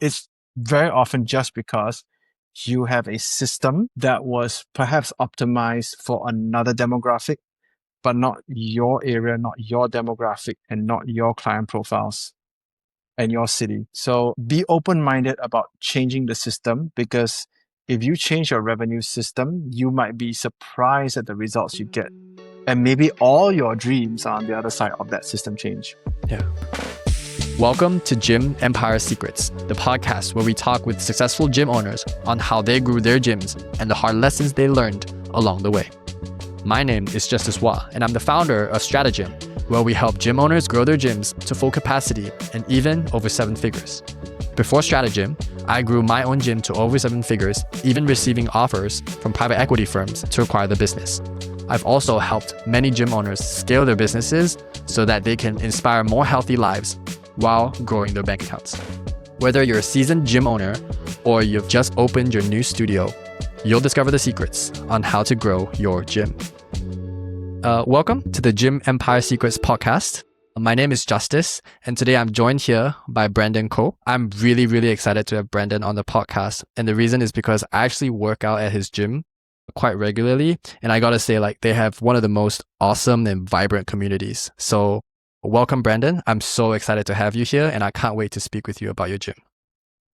it's very often just because you have a system that was perhaps optimized for another demographic, but not your area, not your demographic, and not your client profiles and your city. So be open-minded about changing the system, because if you change your revenue system, you might be surprised at the results you get. And maybe all your dreams are on the other side of that system change. Yeah. Welcome to Gym Empire Secrets, the podcast where we talk with successful gym owners on how they grew their gyms and the hard lessons they learned along the way. My name is Justus Wah, and I'm the founder of Stratagym, where we help gym owners grow their gyms to full capacity and even over 7 figures. Before Stratagym, I grew my own gym to over 7 figures, even receiving offers from private equity firms to acquire the business. I've also helped many gym owners scale their businesses so that they can inspire more healthy lives while growing their bank accounts. Whether you're a seasoned gym owner or you've just opened your new studio, you'll discover the secrets on how to grow your gym. Welcome to the Gym Empire Secrets podcast. My name is Justus, and today I'm joined here by Brandon Koh. I'm really excited to have Brandon on the podcast, and the reason is because I actually work out at his gym quite regularly, and I gotta say, they have one of the most awesome and vibrant communities. So welcome, Brandon. I'm so excited to have you here, and I can't wait to speak with you about your gym.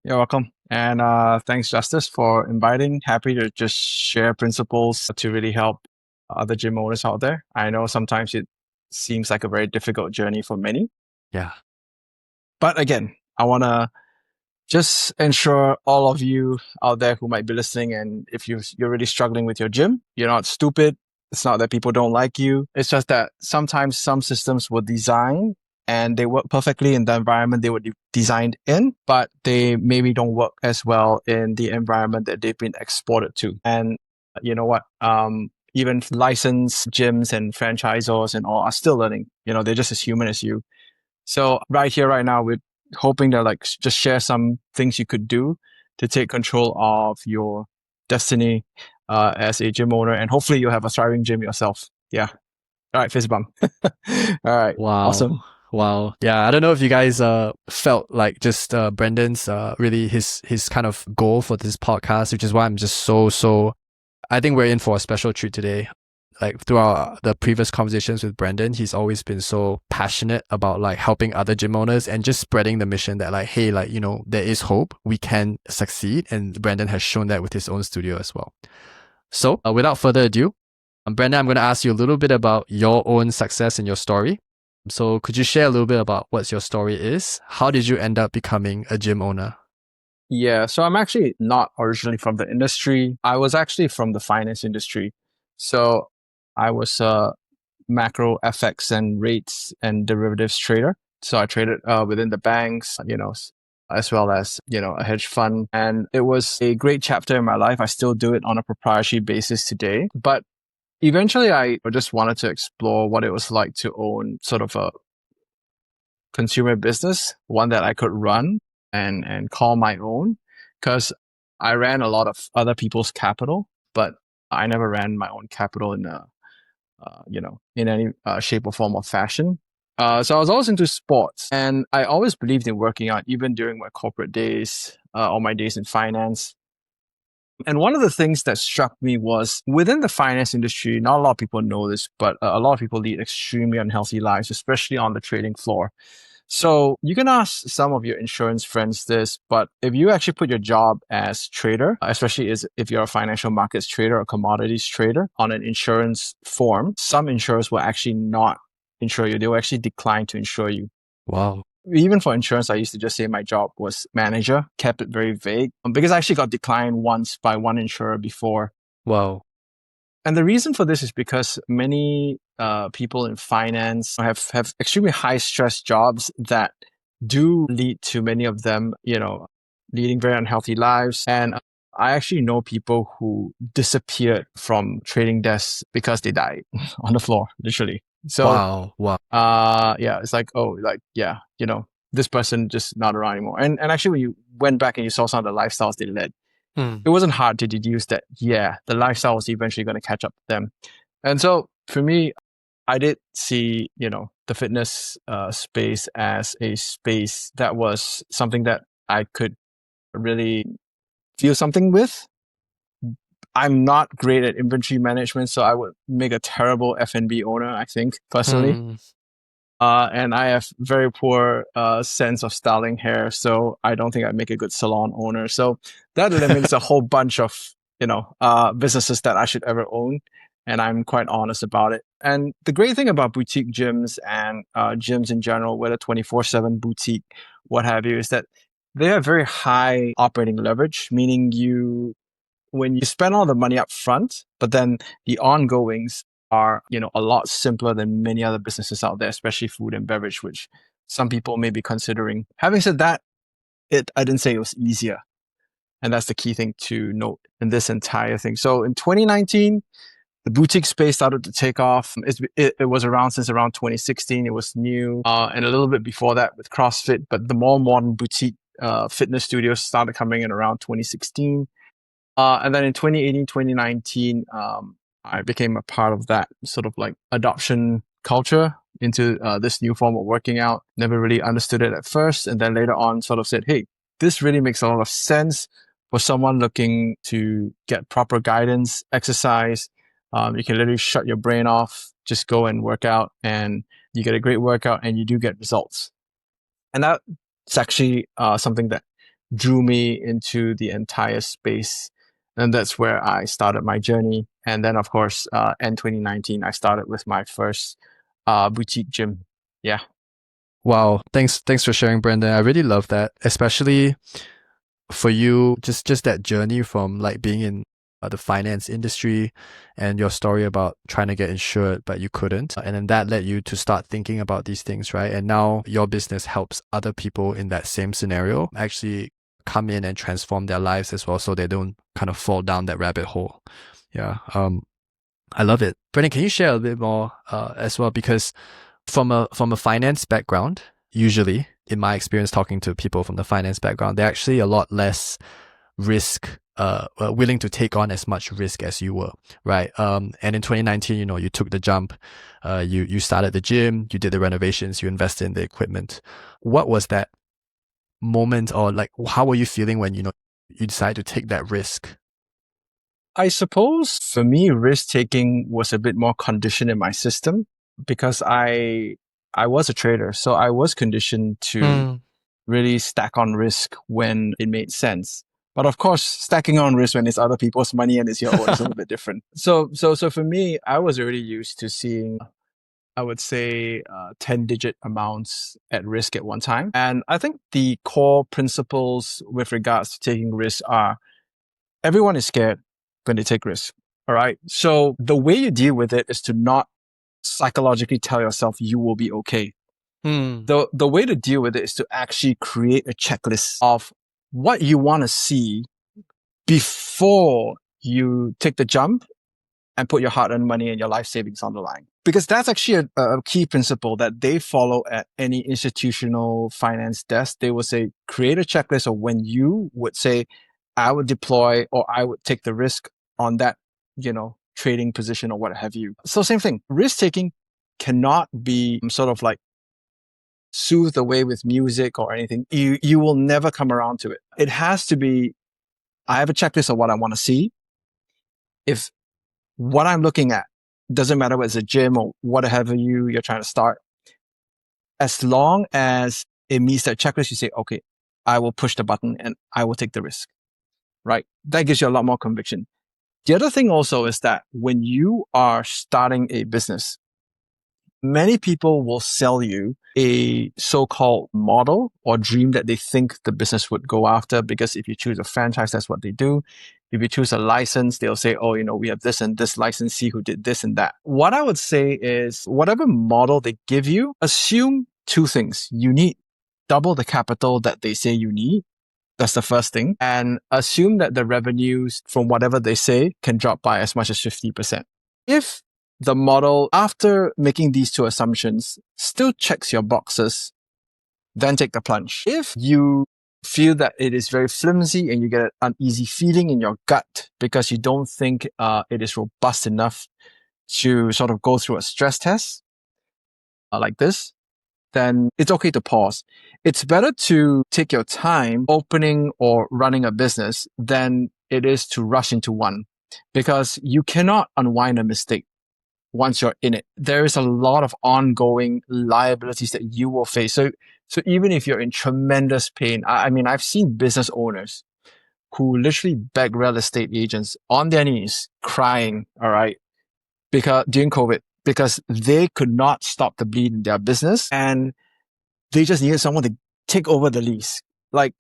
You're welcome. And thanks, Justus, for inviting. Happy to just share principles to really help other gym owners out there. I know sometimes it seems like a very difficult journey for many. Yeah. But again, I want to just ensure all of you out there who might be listening, and if you're really struggling with your gym, you're not stupid. It's not that people don't like you. It's just that sometimes some systems were designed and they work perfectly in the environment they were designed in, but they maybe don't work as well in the environment that they've been exported to. And you know what? Even licensed gyms and franchisors and all are still learning. They're just as human as you. So right here, right now, we're hoping to just share some things you could do to take control of your destiny as a gym owner, and hopefully you'll have a thriving gym yourself. Yeah. All right, fist bump. All right. Wow. Awesome. Wow. Yeah. I don't know if you guys felt like just Brendan's really his kind of goal for this podcast, which is why I'm just so I think we're in for a special treat today. Throughout the previous conversations with Brandon, he's always been so passionate about helping other gym owners and just spreading the mission that hey, there is hope, we can succeed. And Brandon has shown that with his own studio as well. So without further ado, Brandon, I'm going to ask you a little bit about your own success and your story. So could you share a little bit about what your story is? How did you end up becoming a gym owner? Yeah, so I'm actually not originally from the industry. I was actually from the finance industry. So I was a macro FX and rates and derivatives trader. So I traded within the banks, as well as, a hedge fund. And it was a great chapter in my life. I still do it on a proprietary basis today. But eventually I just wanted to explore what it was like to own sort of a consumer business, one that I could run and call my own, because I ran a lot of other people's capital, but I never ran my own capital in in any shape or form or fashion. So I was always into sports, and I always believed in working out, even during my corporate days or my days in finance. And one of the things that struck me was within the finance industry, not a lot of people know this, but a lot of people lead extremely unhealthy lives, especially on the trading floor. So you can ask some of your insurance friends this, but if you actually put your job as trader, especially if you're a financial markets trader or commodities trader on an insurance form, some insurers will actually not insure you. They will actually decline to insure you. Wow. Even for insurance, I used to just say my job was manager, kept it very vague, because I actually got declined once by one insurer before. Wow. And the reason for this is because many people in finance have extremely high stress jobs that do lead to many of them, leading very unhealthy lives. And I actually know people who disappeared from trading desks because they died on the floor, literally. So, wow. yeah, it's this person just not around anymore. And actually, when you went back and you saw some of the lifestyles they led, it wasn't hard to deduce that, the lifestyle was eventually going to catch up with them. And so for me, I did see, the fitness space as a space that was something that I could really feel something with. I'm not great at inventory management, so I would make a terrible F&B owner, I think, personally. Hmm. And I have very poor sense of styling hair, so I don't think I'd make a good salon owner. So that limits a whole bunch of businesses that I should ever own, and I'm quite honest about it. And the great thing about boutique gyms and gyms in general, whether 24/7 boutique, what have you, is that they have very high operating leverage, meaning when you spend all the money up front, but then the ongoings are, a lot simpler than many other businesses out there, especially food and beverage, which some people may be considering. Having said that, I didn't say it was easier. And that's the key thing to note in this entire thing. So in 2019, the boutique space started to take off. It was around since around 2016. It was new, and a little bit before that with CrossFit, but the more modern boutique fitness studios started coming in around 2016. And then in 2018, 2019, I became a part of that sort of like adoption culture into this new form of working out. Never really understood it at first. And then later on, sort of said, hey, this really makes a lot of sense for someone looking to get proper guidance, exercise. You can literally shut your brain off, just go and work out, and you get a great workout and you do get results. And that's actually something that drew me into the entire space. And that's where I started my journey. And then, of course, in 2019, I started with my first boutique gym. Yeah. Wow. Thanks for sharing, Brandon. I really love that, especially for you, just that journey from like being in the finance industry and your story about trying to get insured, but you couldn't. And then that led you to start thinking about these things, right? And now your business helps other people in that same scenario actually come in and transform their lives as well, so they don't kind of fall down that rabbit hole. Yeah. I love it. Brandon, can you share a bit more as well? Because from a finance background, usually in my experience talking to people from the finance background, they're actually a lot less risk willing to take on as much risk as you were, right? And in 2019, you took the jump, you started the gym, you did the renovations, you invested in the equipment. What was that moment, or like how were you feeling when you decided to take that risk? I suppose for me, risk taking was a bit more conditioned in my system because I was a trader. So I was conditioned to Mm. really stack on risk when it made sense. But of course, stacking on risk when it's other people's money and it's your own is a little bit different. So for me, I was already used to seeing, I would say, 10-digit amounts at risk at one time. And I think the core principles with regards to taking risks are everyone is scared when they take risks. All right. So the way you deal with it is to not psychologically tell yourself you will be okay. Hmm. The way to deal with it is to actually create a checklist of what you want to see before you take the jump and put your hard-earned money and your life savings on the line. Because that's actually a key principle that they follow at any institutional finance desk. They will say, create a checklist of when you would say, I would deploy or I would take the risk on that, trading position or what have you. So same thing, risk taking cannot be sort of like soothed away with music or anything. You will never come around to it. It has to be, I have a checklist of what I want to see. If what I'm looking at doesn't matter whether it's a gym or whatever you're trying to start, as long as it meets that checklist, you say, okay, I will push the button and I will take the risk, right? That gives you a lot more conviction. The other thing also is that when you are starting a business, many people will sell you a so-called model or dream that they think the business would go after, because if you choose a franchise, that's what they do. If you choose a license, they'll say, oh, we have this and this licensee who did this and that. What I would say is whatever model they give you, assume two things. You need double the capital that they say you need. That's the first thing. And assume that the revenues from whatever they say can drop by as much as 50%. If the model, after making these two assumptions, still checks your boxes, then take the plunge. If you feel that it is very flimsy and you get an uneasy feeling in your gut because you don't think it is robust enough to sort of go through a stress test like this, then it's okay to pause. It's better to take your time opening or running a business than it is to rush into one, because you cannot unwind a mistake once you're in it. There is a lot of ongoing liabilities that you will face. So even if you're in tremendous pain, I mean, I've seen business owners who literally beg real estate agents on their knees, crying, all right, because during COVID, because they could not stop the bleed in their business and they just needed someone to take over the lease. Like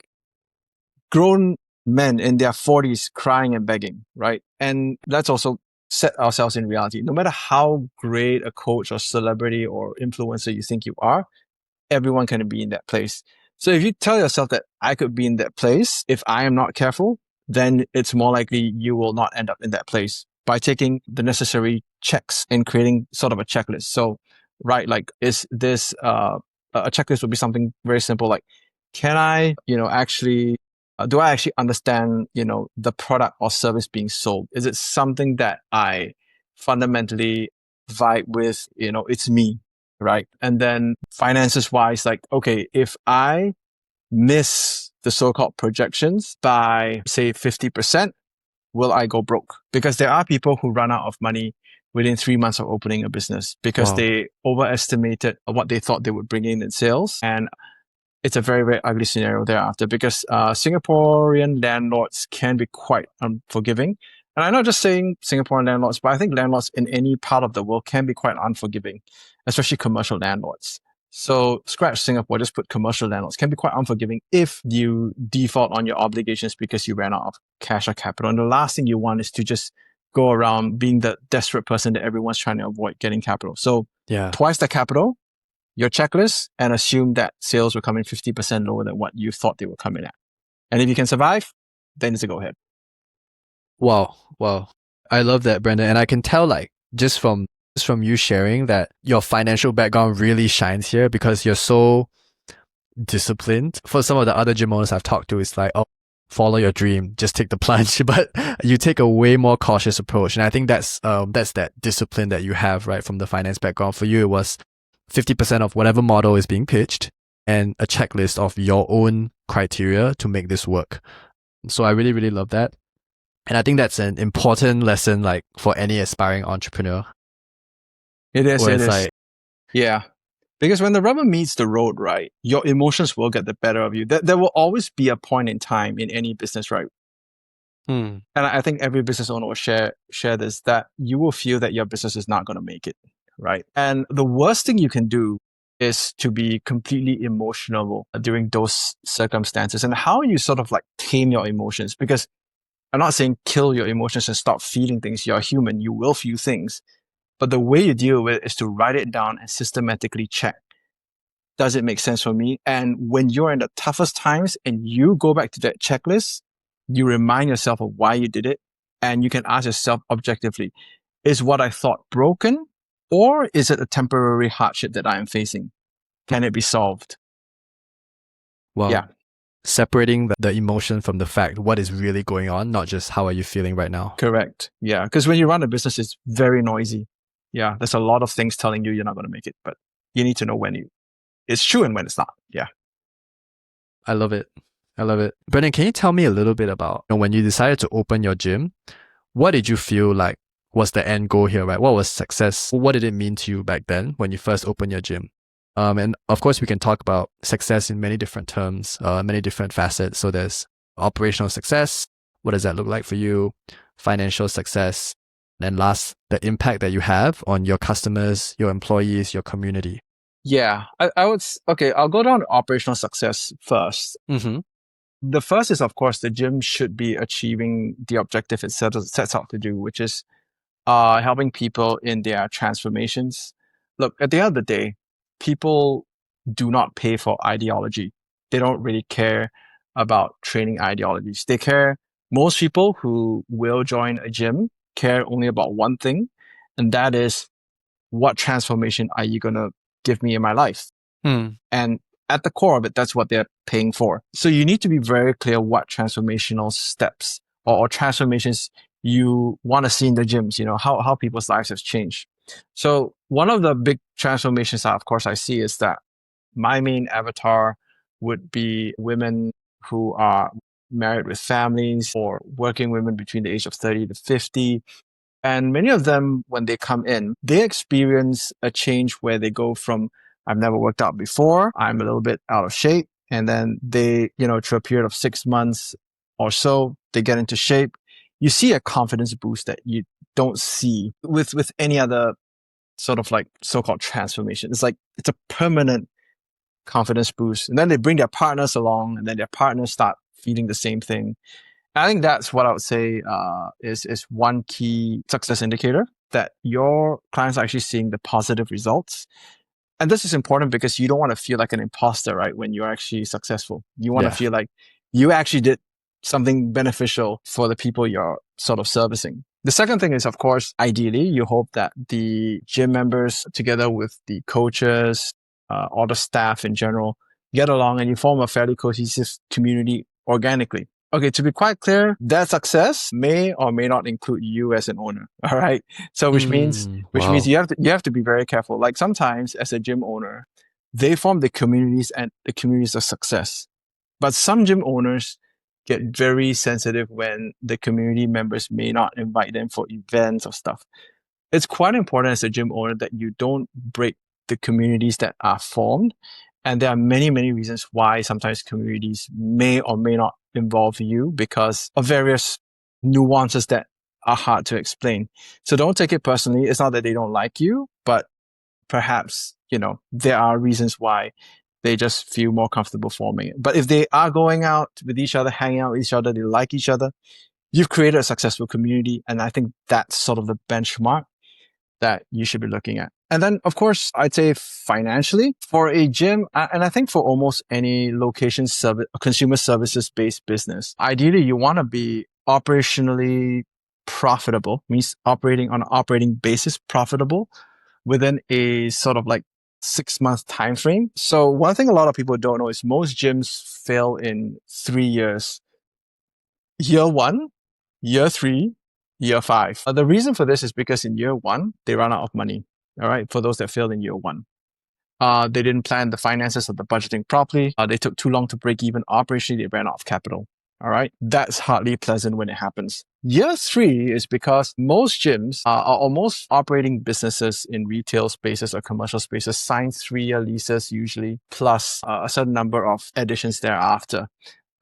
grown men in their 40s crying and begging, right? And let's also set ourselves in reality. No matter how great a coach or celebrity or influencer you think you are, everyone can be in that place. So if you tell yourself that I could be in that place if I am not careful, then it's more likely you will not end up in that place by taking the necessary checks and creating sort of a checklist. So, right, like, is this a checklist would be something very simple like, can I, actually, do I actually understand, the product or service being sold? Is it something that I fundamentally vibe with? It's me, right? And then finances wise, like, okay, if I miss the so-called projections by say 50%, will I go broke? Because there are people who run out of money within 3 months of opening a business because Wow. they overestimated what they thought they would bring in sales. And it's a very, very ugly scenario thereafter because Singaporean landlords can be quite unforgiving. And I'm not just saying Singaporean landlords, but I think landlords in any part of the world can be quite unforgiving, especially commercial landlords. So scratch Singapore, just put commercial landlords can be quite unforgiving if you default on your obligations because you ran out of cash or capital. And the last thing you want is to just go around being the desperate person that everyone's trying to avoid getting capital. So Yeah. twice the capital, your checklist, and assume that sales will come in 50% lower than what you thought they were coming at. And if you can survive, then it's a go ahead. Wow. Wow. I love that, Brandon. And I can tell, like, just from you sharing that your financial background really shines here because you're so disciplined. For some of the other gym owners I've talked to, it's like, oh, follow your dream, just take the plunge. But you take a way more cautious approach. And I think that's that discipline that you have, right, from the finance background. For you, it was 50% of whatever model is being pitched and a checklist of your own criteria to make this work. So I really, really love that. And I think that's an important lesson, like, for any aspiring entrepreneur. It is. Where It it's is. like, Yeah. Because when the rubber meets the road, right, your emotions will get the better of you. There will always be a point in time in any business, right? And I think every business owner will share this, that you will feel that your business is not going to make it, right? And the worst thing you can do is to be completely emotional during those circumstances, and how you sort of like tame your emotions. Because I'm not saying kill your emotions and stop feeling things. You're human. You will feel things. But the way you deal with it is to write it down and systematically check. Does it make sense for me? And when you're in the toughest times and you go back to that checklist, you remind yourself of why you did it. And you can ask yourself objectively, is what I thought broken? Or is it a temporary hardship that I am facing? Can it be solved? well, Yeah, separating the emotion from the fact, what is really going on, not just how are you feeling right now. correct. Yeah, because when you run a business, it's very noisy. Yeah, there's a lot of things telling you you're not going to make it, but you need to know when it's true and when it's not. Yeah. I love it. I love it. Brendan, can you tell me a little bit about, when you decided to open your gym, what did you feel like was the end goal here, right? What was success? What did it mean to you back then when you first opened your gym? And of course, we can talk about success in many different terms, many different facets. So there's operational success. What does that look like for you? Financial success. And last, the impact that you have on your customers, your employees, your community. Yeah, I would, okay, I'll go down to operational success first. Mm-hmm. The first is, of course, the gym should be achieving the objective it sets out to do, which is helping people in their transformations. Look, at the end of the day, people do not pay for ideology. They don't really care about training ideologies. Most people who will join a gym care only about one thing, and that is, what transformation are you going to give me in my life? And at the core of it, that's what they're paying for. So you need to be very clear what transformational steps or transformations you want to see in the gyms, how people's lives have changed. So one of the big transformations that, of course, I see is that my main avatar would be women who are married with families or working women between the age of 30 to 50. And many of them, when they come in, they experience a change where they go from, I've never worked out before, I'm a little bit out of shape. And then they, through a period of 6 months or so, they get into shape. You see a confidence boost that you don't see with any other sort of like so-called transformation. It's a permanent confidence boost. And then they bring their partners along, and then their partners start feeling the same thing. I think that's what I would say is one key success indicator, that your clients are actually seeing the positive results. And this is important because you don't want to feel like an imposter, right? When you're actually successful, you want to Yeah. feel like you actually did something beneficial for the people you're sort of servicing. The second thing is, of course, ideally, you hope that the gym members, together with the coaches, all the staff in general, get along and you form a fairly cohesive community organically. Okay, to be quite clear, that success may or may not include you as an owner. All right. So which means Wow. you have to be very careful. Like sometimes as a gym owner, they form the communities and the communities of success. But some gym owners get very sensitive when the community members may not invite them for events or stuff. It's quite important as a gym owner that you don't break the communities that are formed. And there are many, many reasons why sometimes communities may or may not involve you because of various nuances that are hard to explain. So don't take it personally. It's not that they don't like you, but perhaps, there are reasons why they just feel more comfortable forming it. But if they are going out with each other, hanging out with each other, they like each other, you've created a successful community. And I think that's sort of the benchmark that you should be looking at. And then, of course, I'd say financially for a gym, and I think for almost any location service, consumer services based business, ideally you want to be operationally profitable, means operating on an operating basis profitable within a sort of like 6 month time frame. So one thing a lot of people don't know is most gyms fail in 3 years. Year one, year three, year five. The reason for this is because in year one, they run out of money. All right. For those that failed in year one, they didn't plan the finances or the budgeting properly. They took too long to break even operationally. They ran out of capital. All right. That's hardly pleasant when it happens. Year three is because most gyms or most operating businesses in retail spaces or commercial spaces sign 3-year leases usually, plus a certain number of additions thereafter.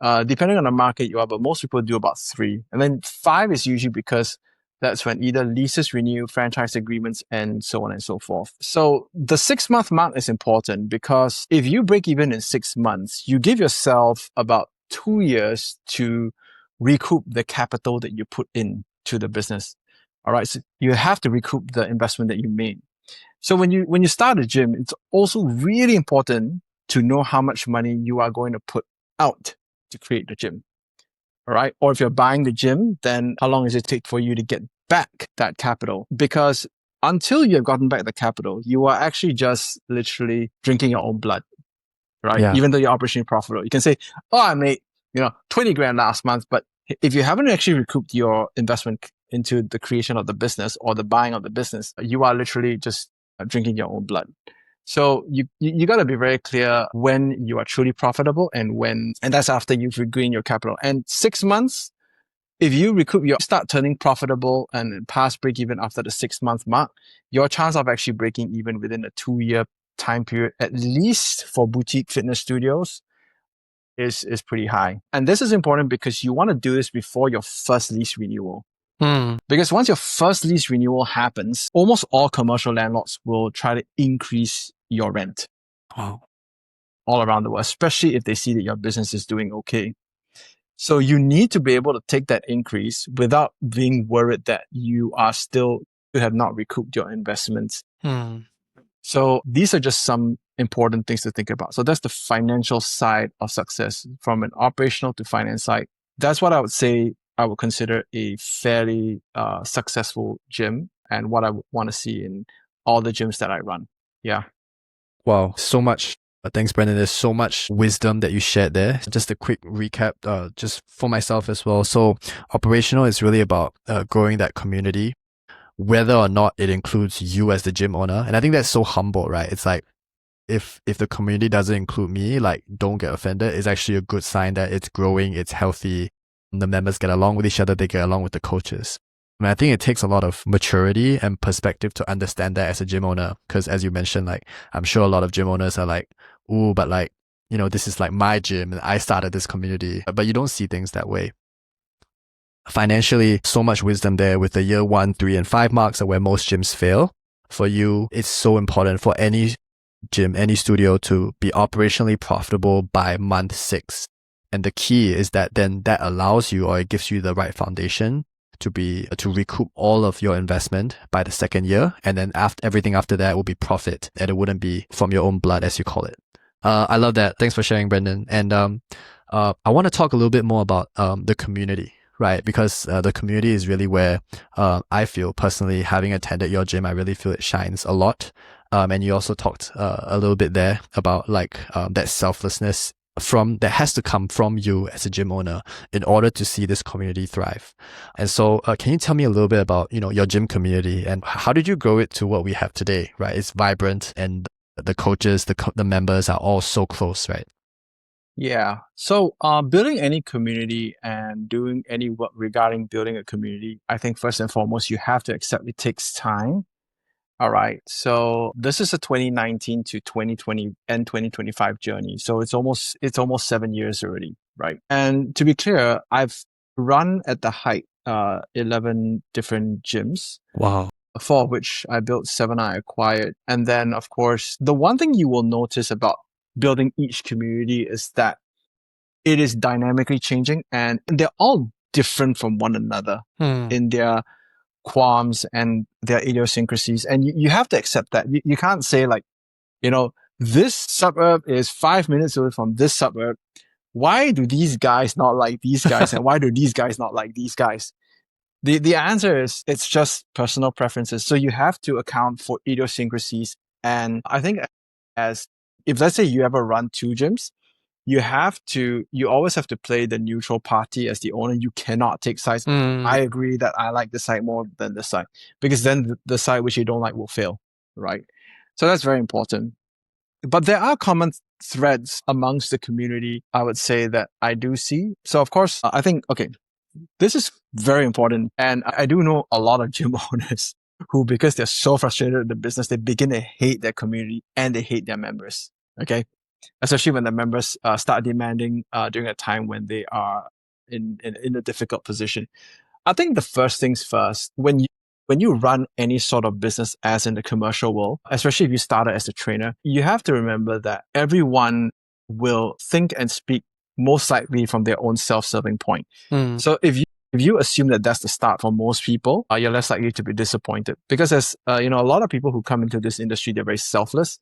Depending on the market you are, but most people do about 3. And then 5 is usually because that's when either leases renew, franchise agreements, and so on and so forth. So the 6-month mark is important because if you break even in 6 months, you give yourself about 2 years to recoup the capital that you put into the business. All right. So you have to recoup the investment that you made. So when you start a gym, it's also really important to know how much money you are going to put out to create the gym. All right. Or if you're buying the gym, then how long does it take for you to get back that capital? Because until you've gotten back the capital, you are actually just literally drinking your own blood, right? Yeah. Even though you're operationally profitable, you can say, "Oh, I made 20 grand last month," but if you haven't actually recouped your investment into the creation of the business or the buying of the business, you are literally just drinking your own blood. So you got to be very clear when you are truly profitable and that's after you've regained your capital. And 6 months, if you start turning profitable and pass break even after the 6-month mark, your chance of actually breaking even within a 2-year time period, at least for boutique fitness studios, is pretty high. And this is important because you want to do this before your first lease renewal. Because once your first lease renewal happens, almost all commercial landlords will try to increase your rent. Wow. All around the world, especially if they see that your business is doing okay. So you need to be able to take that increase without being worried that you have not recouped your investments. So these are just some important things to think about. So that's the financial side of success from an operational to finance side. That's what I would say I would consider a fairly successful gym and what I would want to see in all the gyms that I run. Yeah. Wow. So much. Thanks, Brandon. There's so much wisdom that you shared there. Just a quick recap, just for myself as well. So operational is really about growing that community, whether or not it includes you as the gym owner. And I think that's so humble, right? It's like, if the community doesn't include me, like, don't get offended. It's actually a good sign that it's growing, it's healthy, the members get along with each other, they get along with the coaches. I mean, I think it takes a lot of maturity and perspective to understand that as a gym owner. Because as you mentioned, like, I'm sure a lot of gym owners are like, ooh, but like, this is like my gym and I started this community. But you don't see things that way. Financially, so much wisdom there with the year 1, 3, and 5 marks are where most gyms fail. For you, it's so important for any gym, any studio to be operationally profitable by month 6. And the key is that then that allows you, or it gives you the right foundation to recoup all of your investment by the 2nd year. And then everything after that will be profit, and it wouldn't be from your own blood, as you call it. I love that. Thanks for sharing, Brendan. And I want to talk a little bit more about the community, right? Because the community is really where I feel personally, having attended your gym, I really feel it shines a lot. And you also talked a little bit there about like that selflessness that has to come from you as a gym owner in order to see this community thrive. And so can you tell me a little bit about, your gym community and how did you grow it to what we have today, right? It's vibrant and the coaches, the members are all so close, right? Yeah. So building any community and doing any work regarding building a community, I think first and foremost, you have to accept it takes time. All right. So this is a 2019 to 2020 and 2025 journey. So it's almost 7 years already, right? And to be clear, I've run at the height 11 different gyms. Wow. 4 of which I built, 7 I acquired. And then of course, the one thing you will notice about building each community is that it is dynamically changing and they're all different from one another in their qualms and their idiosyncrasies. And you have to accept that. You can't say like, this suburb is 5 minutes away from this suburb. Why do these guys not like these guys? And why do these guys not like these guys? The answer is it's just personal preferences. So you have to account for idiosyncrasies. And I think if let's say you ever run 2 gyms, you always have to play the neutral party as the owner. You cannot take sides. I agree that I like this side more than this side, because then the side which you don't like will fail, right? So that's very important. But there are common threads amongst the community, I would say, that I do see. So of course, I think, okay, this is very important. And I do know a lot of gym owners who, because they're so frustrated with the business, they begin to hate their community and they hate their members. Okay. Especially when the members start demanding during a time when they are in a difficult position. I think the first things first, when you run any sort of business as in the commercial world, especially if you started as a trainer, you have to remember that everyone will think and speak most likely from their own self-serving point. So if you assume that that's the start for most people, you're less likely to be disappointed, because there's a lot of people who come into this industry, they're very selfless.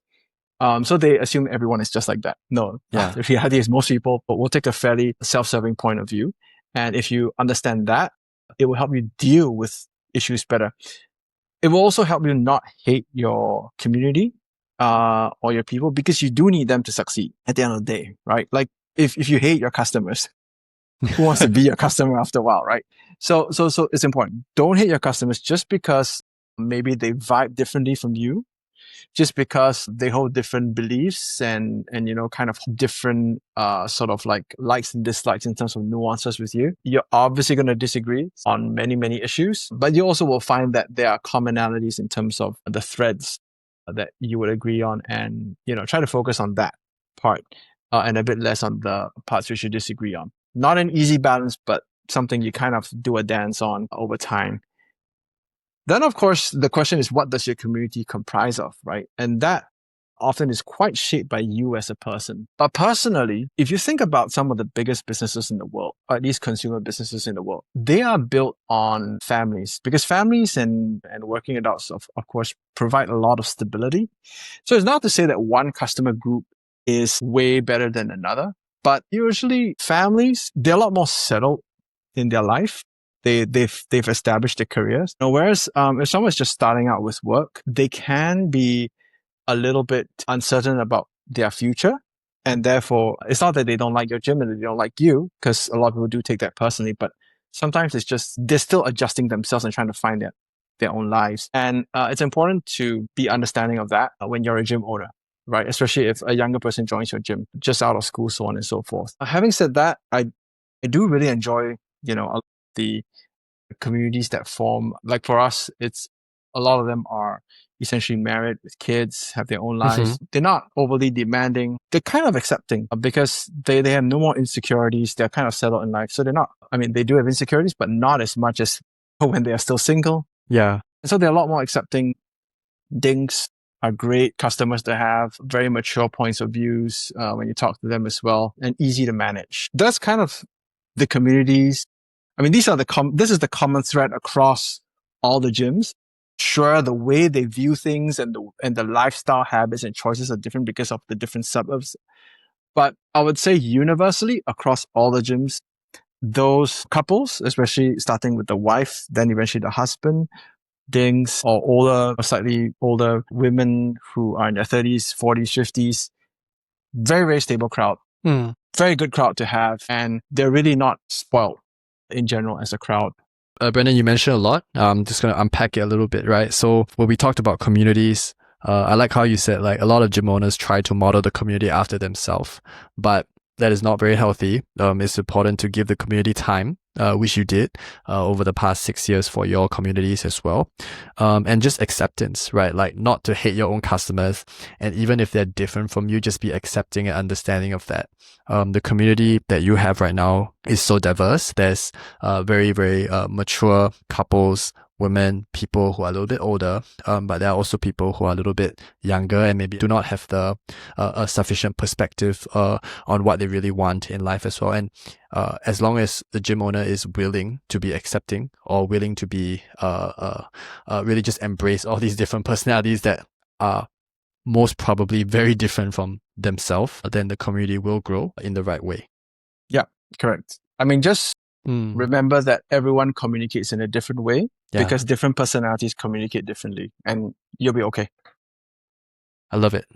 So they assume everyone is just like that. No, the reality is most people will take a fairly self-serving point of view. And if you understand that, it will help you deal with issues better. It will also help you not hate your community or your people, because you do need them to succeed at the end of the day, right? Like if you hate your customers, who wants to be your customer after a while, right? So it's important. Don't hate your customers just because maybe they vibe differently from you, just because they hold different beliefs and kind of different sort of like likes and dislikes in terms of nuances with you. You're obviously going to disagree on many, many issues, but you also will find that there are commonalities in terms of the threads that you would agree on, and try to focus on that part and a bit less on the parts which you disagree on. Not an easy balance, but something you kind of do a dance on over time. Then, of course, the question is, what does your community comprise of, right? And that often is quite shaped by you as a person. But personally, if you think about some of the biggest businesses in the world, or at least consumer businesses in the world, they are built on families, because families and working adults, of course, provide a lot of stability. So it's not to say that one customer group is way better than another, but usually families, they're a lot more settled in their life. They've established their careers. Whereas if someone's just starting out with work, they can be a little bit uncertain about their future. And therefore, it's not that they don't like your gym and they don't like you, because a lot of people do take that personally, but sometimes it's just they're still adjusting themselves and trying to find their own lives. And it's important to be understanding of that when you're a gym owner, right? Especially if a younger person joins your gym just out of school, so on and so forth. Having said that, I do really enjoy, the communities that form. Like for us, it's a lot of them are essentially married with kids, have their own Mm-hmm. lives. They're not overly demanding. They're kind of accepting because they have no more insecurities. They're kind of settled in life. So they're not, I mean, they do have insecurities, but not as much as when they are still single. Yeah. And so they're a lot more accepting. Dinks are great customers to have, very mature points of views when you talk to them as well, and easy to manage. That's kind of the communities. I mean, this is the common thread across all the gyms. Sure, the way they view things and the lifestyle habits and choices are different because of the different suburbs. But I would say universally across all the gyms, those couples, especially starting with the wife, then eventually the husband, dings or older, or slightly older women who are in their 30s, 40s, 50s, very, very stable crowd. Mm. Very good crowd to have. And they're really not spoiled in general as a crowd. Brandon, you mentioned a lot. I'm just going to unpack it a little bit, right? So when we talked about communities, I like how you said like a lot of gym owners try to model the community after themselves, but that is not very healthy. It's important to give the community time, which you did over the past 6 years for your communities as well. And just acceptance, right? Like not to hate your own customers. And even if they're different from you, just be accepting and understanding of that. The community that you have right now is so diverse. There's very, very mature couples, women, people who are a little bit older, but there are also people who are a little bit younger and maybe do not have the a sufficient perspective on what they really want in life as well. And as long as the gym owner is willing to be accepting or willing to be really just embrace all these different personalities that are most probably very different from themselves, then the community will grow in the right way. Yeah, correct. I mean, just remember that everyone communicates in a different way because different personalities communicate differently, and you'll be okay. I love it.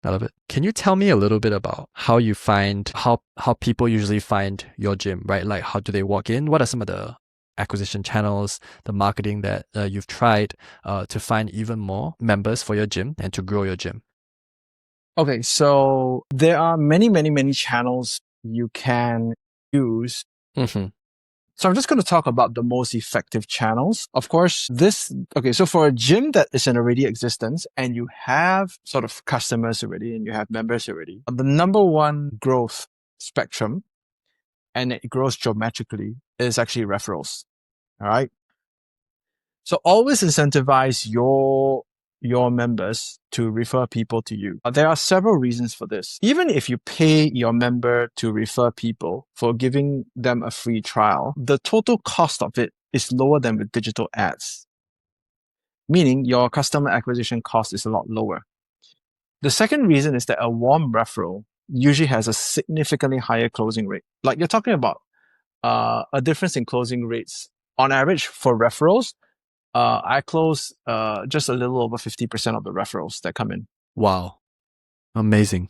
I love it. Can you tell me a little bit about how you find, how people usually find your gym, right? Like how do they walk in? What are some of the acquisition channels, the marketing that you've tried to find even more members for your gym and to grow your gym? Okay, so there are many, many, many channels you can use. Mm-hmm. So I'm just going to talk about the most effective channels. Of course, so for a gym that is in already existence and you have sort of customers already and you have members already, the number one growth spectrum, and it grows geometrically, is actually referrals. All right. So always incentivize your members to refer people to you. There are several reasons for this. Even if you pay your member to refer people for giving them a free trial, the total cost of it is lower than with digital ads, meaning your customer acquisition cost is a lot lower. The second reason is that a warm referral usually has a significantly higher closing rate. Like you're talking about a difference in closing rates. On average for referrals, I close just a little over 50% of the referrals that come in. Wow. Amazing.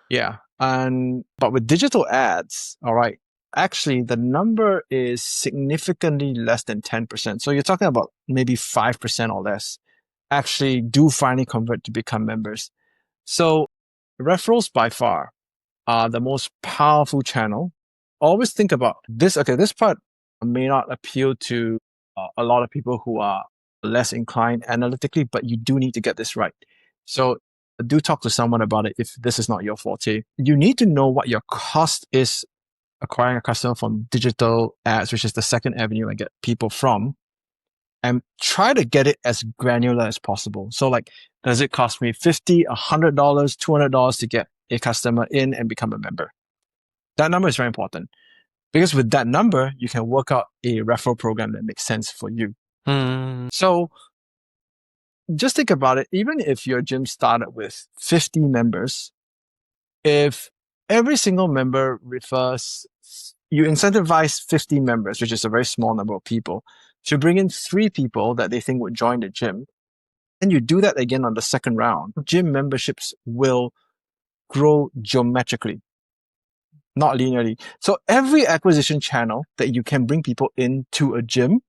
Yeah. But with digital ads, all right, actually the number is significantly less than 10%. So you're talking about maybe 5% or less actually do finally convert to become members. So referrals by far are the most powerful channel. Always think about this. Okay, this part may not appeal to a lot of people who are less inclined analytically, but you do need to get this right. So do talk to someone about it if this is not your forte. You need to know what your cost is acquiring a customer from digital ads, which is the second avenue I get people from, and try to get it as granular as possible. So like, does it cost me $50, $100, $200 to get a customer in and become a member? That number is very important because with that number, you can work out a referral program that makes sense for you. So just think about it. Even if your gym started with 50 members, if every single member refers, you incentivize 50 members, which is a very small number of people, to bring in 3 people that they think would join the gym. And you do that again on the second round, gym memberships will grow geometrically, not linearly. So every acquisition channel that you can bring people into a gym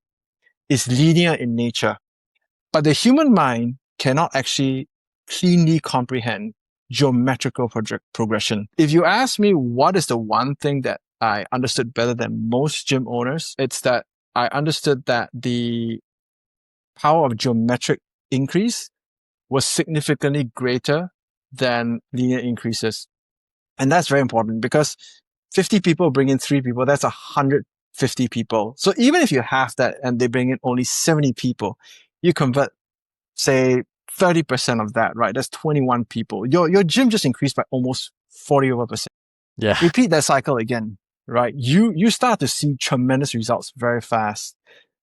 is linear in nature. But the human mind cannot actually cleanly comprehend geometrical progression. If you ask me what is the one thing that I understood better than most gym owners, it's that I understood that the power of geometric increase was significantly greater than linear increases. And that's very important because 50 people bring in 3 people, that's 150 people. So even if you have that and they bring in only 70 people, you convert, say, 30% of that, right? That's 21 people. Your gym just increased by almost 40 over percent. Yeah. Repeat that cycle again, right? You start to see tremendous results very fast.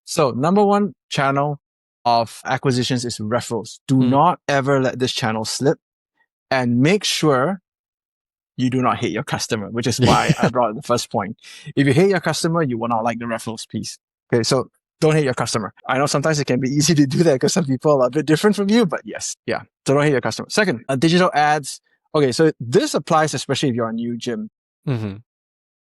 So number one channel of acquisitions is referrals. Do not ever let this channel slip, and make sure you do not hate your customer, which is why I brought the first point. If you hate your customer, you will not like the referrals piece. Okay, so don't hate your customer. I know sometimes it can be easy to do that because some people are a bit different from you, but yes, yeah. So don't hate your customer. Second, digital ads. Okay, so this applies especially if you're a new gym. Mm-hmm.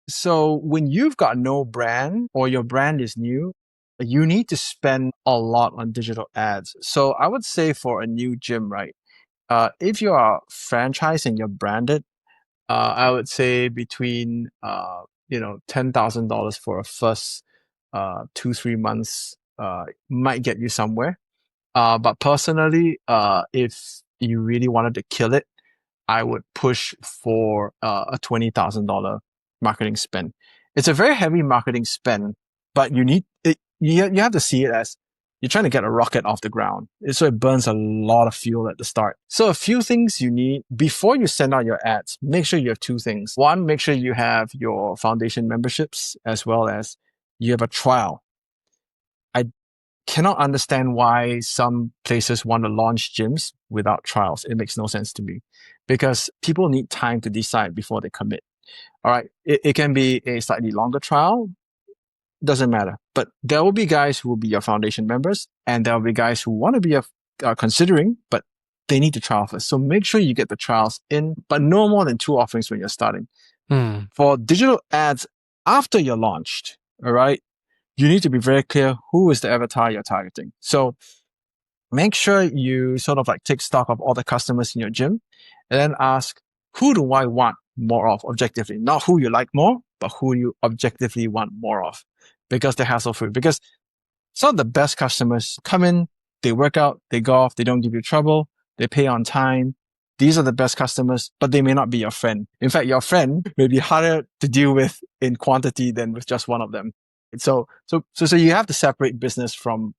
So when you've got no brand or your brand is new, you need to spend a lot on digital ads. So I would say for a new gym, right? If you are franchised and you're branded, I would say between $10,000 for a first 2-3 months might get you somewhere. But personally, if you really wanted to kill it, I would push for a $20,000 marketing spend. It's a very heavy marketing spend, but you need it. You have to see it as you're trying to get a rocket off the ground. So it burns a lot of fuel at the start. So a few things you need before you send out your ads. Make sure you have two things. One, make sure you have your foundation memberships as well as you have a trial. I cannot understand why some places want to launch gyms without trials. It makes no sense to me because people need time to decide before they commit. All right. It can be a slightly longer trial. Doesn't matter. But there will be guys who will be your foundation members and there will be guys who want to be considering, but they need to trial first. So make sure you get the trials in, but no more than 2 offerings when you're starting. For digital ads after you're launched, all right, you need to be very clear who is the avatar you're targeting. So make sure you sort of like take stock of all the customers in your gym and then ask, who do I want more of objectively? Not who you like more, but who you objectively want more of because they're hassle free. Because some of the best customers come in, they work out, they go off, they don't give you trouble, they pay on time. These are the best customers, but they may not be your friend. In fact, your friend may be harder to deal with in quantity than with just one of them. So you have to separate business from.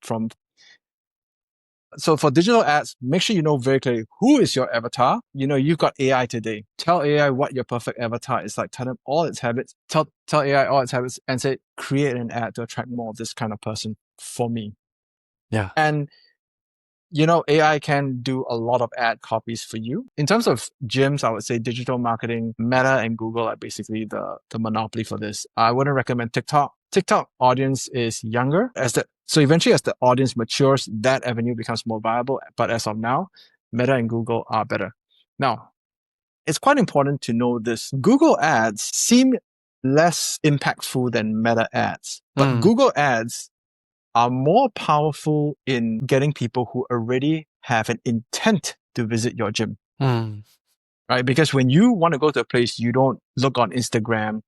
So for digital ads, make sure you know very clearly who is your avatar. You've got AI today. Tell AI what your perfect avatar is like. Tell them all its habits. Tell AI all its habits and say, create an ad to attract more of this kind of person for me. Yeah. And AI can do a lot of ad copies for you. In terms of gyms, I would say digital marketing, Meta and Google are basically the monopoly for this. I wouldn't recommend TikTok. TikTok audience is younger. So eventually as the audience matures, that avenue becomes more viable. But as of now, Meta and Google are better. Now, it's quite important to know this. Google ads seem less impactful than Meta ads, but Google ads are more powerful in getting people who already have an intent to visit your gym. Right? Because when you want to go to a place, you don't look on Instagram,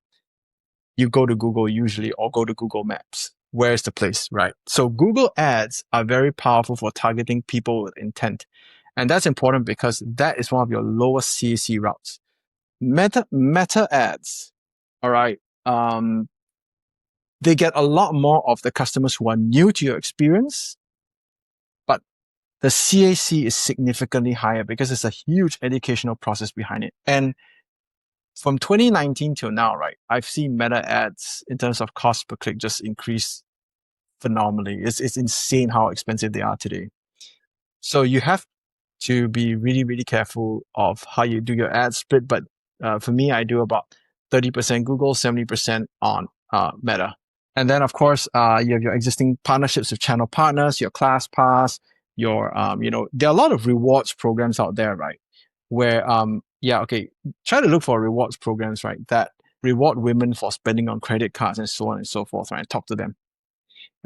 you go to Google usually or go to Google Maps. Where's the place, right? So Google ads are very powerful for targeting people with intent. And that's important because that is one of your lowest CAC routes. Meta ads, all right, they get a lot more of the customers who are new to your experience, but the CAC is significantly higher because it's a huge educational process behind it. And from 2019 till now, right, I've seen Meta ads in terms of cost per click just increase phenomenally. It's insane how expensive they are today. So you have to be really, really careful of how you do your ad split. But for me, I do about 30% Google, 70% on Meta. And then, of course, you have your existing partnerships with channel partners, your ClassPass, there are a lot of rewards programs out there, right? Where, try to look for rewards programs, right, that reward women for spending on credit cards and so on and so forth, right? Talk to them.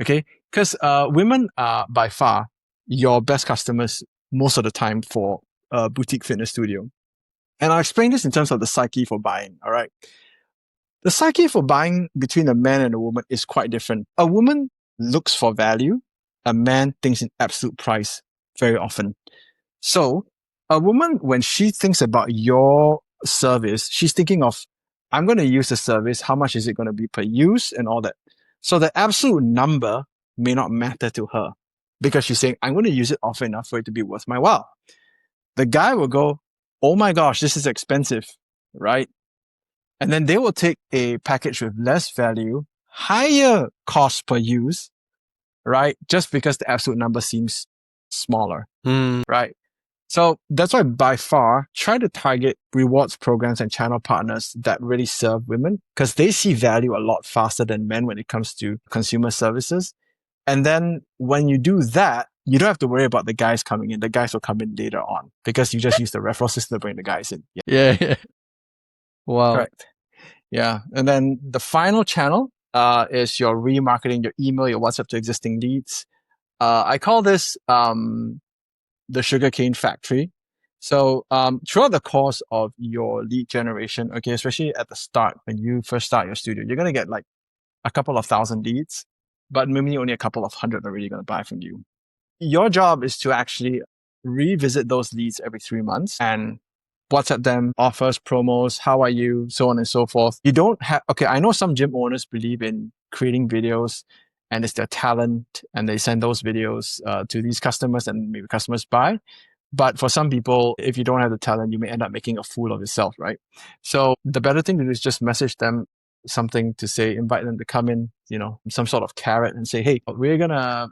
Okay? Because women are by far your best customers most of the time for a boutique fitness studio. And I'll explain this in terms of the psyche for buying. All right. The psyche for buying between a man and a woman is quite different. A woman looks for value. A man thinks in absolute price very often. So a woman, when she thinks about your service, she's thinking of, I'm going to use the service. How much is it going to be per use and all that? So the absolute number may not matter to her because she's saying, I'm going to use it often enough for it to be worth my while. The guy will go, oh my gosh, this is expensive, right? And then they will take a package with less value, higher cost per use, right? Just because the absolute number seems smaller, right? So that's why by far, try to target rewards programs and channel partners that really serve women because they see value a lot faster than men when it comes to consumer services. And then when you do that, you don't have to worry about the guys coming in. The guys will come in later on because you just use the referral system to bring the guys in. Yeah. Wow. Correct. Yeah. And then the final channel is your remarketing, your email, your WhatsApp to existing leads. I call this the sugarcane factory. So throughout the course of your lead generation, okay, especially at the start, when you first start your studio, you're going to get like a couple of thousand leads, but maybe only a couple of hundred are really going to buy from you. Your job is to actually revisit those leads every 3 months and WhatsApp them, offers, promos, how are you, so on and so forth. You don't have, okay, I know some gym owners believe in creating videos and it's their talent and they send those videos to these customers and maybe customers buy. But for some people, if you don't have the talent, you may end up making a fool of yourself, right? So the better thing to do is just message them something to say, invite them to come in, some sort of carrot and say, hey, we're going to,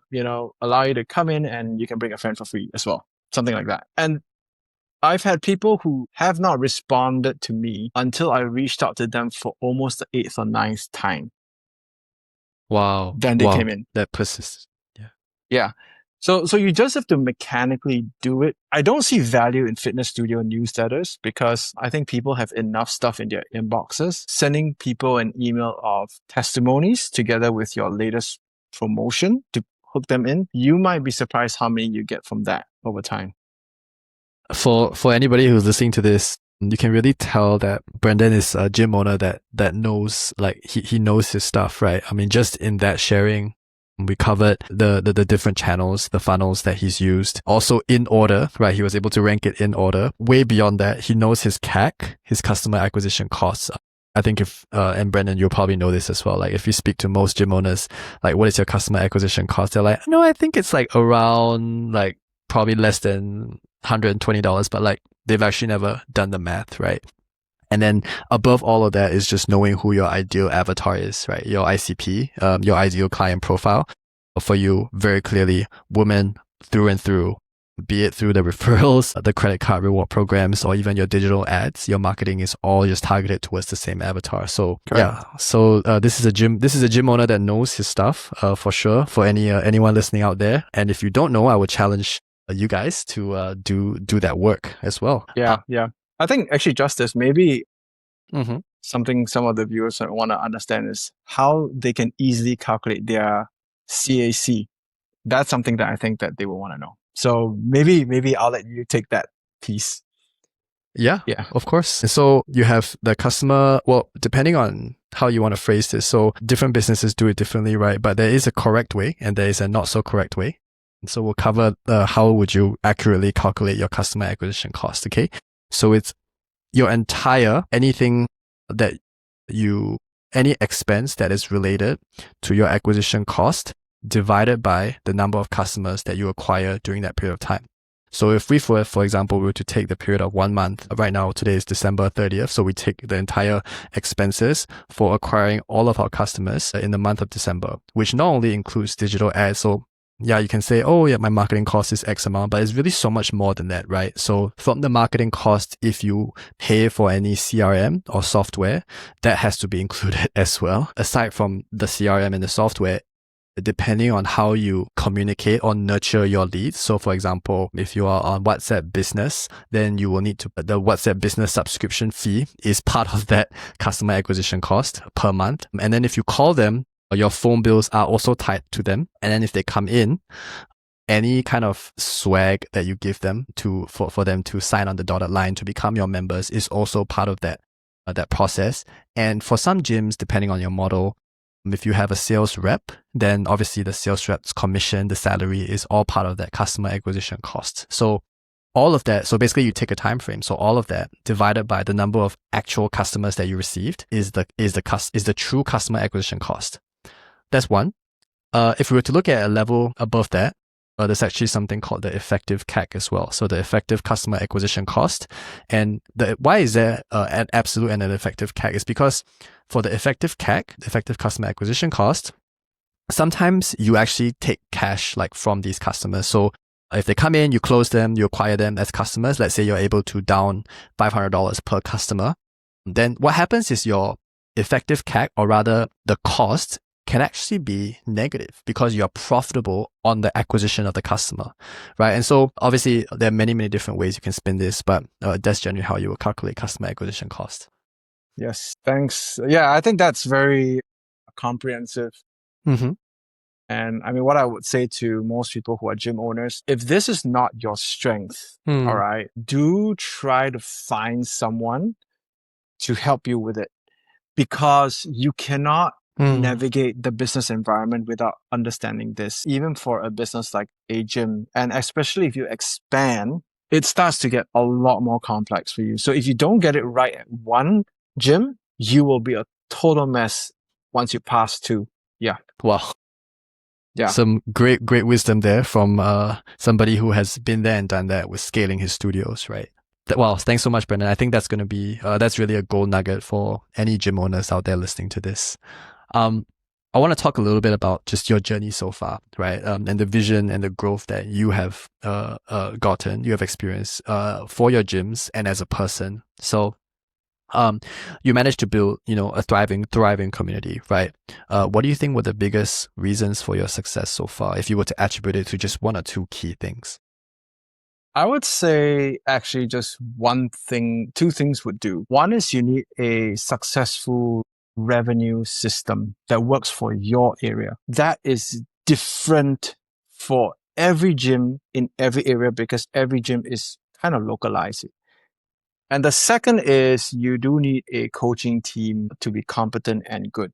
allow you to come in and you can bring a friend for free as well. Something like that. And I've had people who have not responded to me until I reached out to them for almost the 8th or 9th time. Wow. Then they came in. That persists. Yeah. Yeah. So you just have to mechanically do it. I don't see value in fitness studio newsletters because I think people have enough stuff in their inboxes. Sending people an email of testimonies together with your latest promotion to hook them in, you might be surprised how many you get from that over time. For anybody who's listening to this, you can really tell that Brandon is a gym owner that knows, like he knows his stuff, right? I mean, just in that sharing, we covered the different channels, the funnels that he's used. Also in order, right? He was able to rank it in order. Way beyond that, he knows his CAC, his customer acquisition costs. I think and Brandon, you'll probably know this as well. Like if you speak to most gym owners, like what is your customer acquisition cost? They're like, no, I think it's like around like probably less than $120, but like they've actually never done the math, right? And then above all of that is just knowing who your ideal avatar is, right? Your ICP, your ideal client profile. For you, very clearly, women through and through, be it through the referrals, the credit card reward programs, or even your digital ads, your marketing is all just targeted towards the same avatar. So Correct. Yeah, so this is a gym owner that knows his stuff, for sure. For anyone listening out there, and if you don't know, I would challenge you guys to do that work as well. Yeah. I think actually, Justus, maybe something some of the viewers want to understand is how they can easily calculate their CAC. That's something that I think that they will want to know. So maybe I'll let you take that piece. Yeah, of course. So you have the customer, well, depending on how you want to phrase this. So different businesses do it differently, right? But there is a correct way and there is a not so correct way. So we'll cover how would you accurately calculate your customer acquisition cost, okay? So it's your entire, any expense that is related to your acquisition cost divided by the number of customers that you acquire during that period of time. So if we, for example, were to take the period of 1 month, right now, today is December 30th. So we take the entire expenses for acquiring all of our customers in the month of December, which not only includes digital ads. So yeah, you can say, oh yeah, my marketing cost is X amount, but it's really so much more than that, right? So from the marketing cost, if you pay for any CRM or software, that has to be included as well. Aside from the CRM and the software, depending on how you communicate or nurture your leads. So for example, if you are on WhatsApp Business, then you will need to, the WhatsApp Business subscription fee is part of that customer acquisition cost per month. And then if you call them, your phone bills are also tied to them. And then if they come in any kind of swag that you give them for them to sign on the dotted line to become your members is also part of that process. And for some gyms, depending on your model, if you have a sales rep, then obviously the sales rep's commission, the salary is all part of that customer acquisition cost. So all of that, so basically you take a time frame. So all of that divided by the number of actual customers that you received is the true customer acquisition cost. That's one. If we were to look at a level above that, there's actually something called the effective CAC as well. So the effective customer acquisition cost. And why is there an absolute and an effective CAC? Is because for the effective CAC, the effective customer acquisition cost, sometimes you actually take cash like from these customers. So if they come in, you close them, you acquire them as customers. Let's say you're able to down $500 per customer. Then what happens is your effective CAC, or rather the cost, can actually be negative because you're profitable on the acquisition of the customer, right? And so obviously there are many, many different ways you can spin this, but that's generally how you will calculate customer acquisition cost. Yes, thanks. Yeah, I think that's very comprehensive. Mm-hmm. And I mean, what I would say to most people who are gym owners, if this is not your strength, all right, do try to find someone to help you with it, because you cannot navigate the business environment without understanding this, even for a business like a gym. And especially if you expand, it starts to get a lot more complex for you. So if you don't get it right at one gym, you will be a total mess once you pass two. Yeah. Wow. Yeah. Some great wisdom there from somebody who has been there and done that with scaling his studios, right? Wow, thanks so much, Brandon. I think that's going to be, that's really a gold nugget for any gym owners out there listening to this. I want to talk a little bit about just your journey so far, right? And the vision and the growth that you have you have experienced for your gyms and as a person. So you managed to build, a thriving community, right? What do you think were the biggest reasons for your success so far, if you were to attribute it to just one or two key things? I would say actually just two things would do. One is you need a successful revenue system that works for your area. That is different for every gym in every area, because every gym is kind of localized. And the second is you do need a coaching team to be competent and good.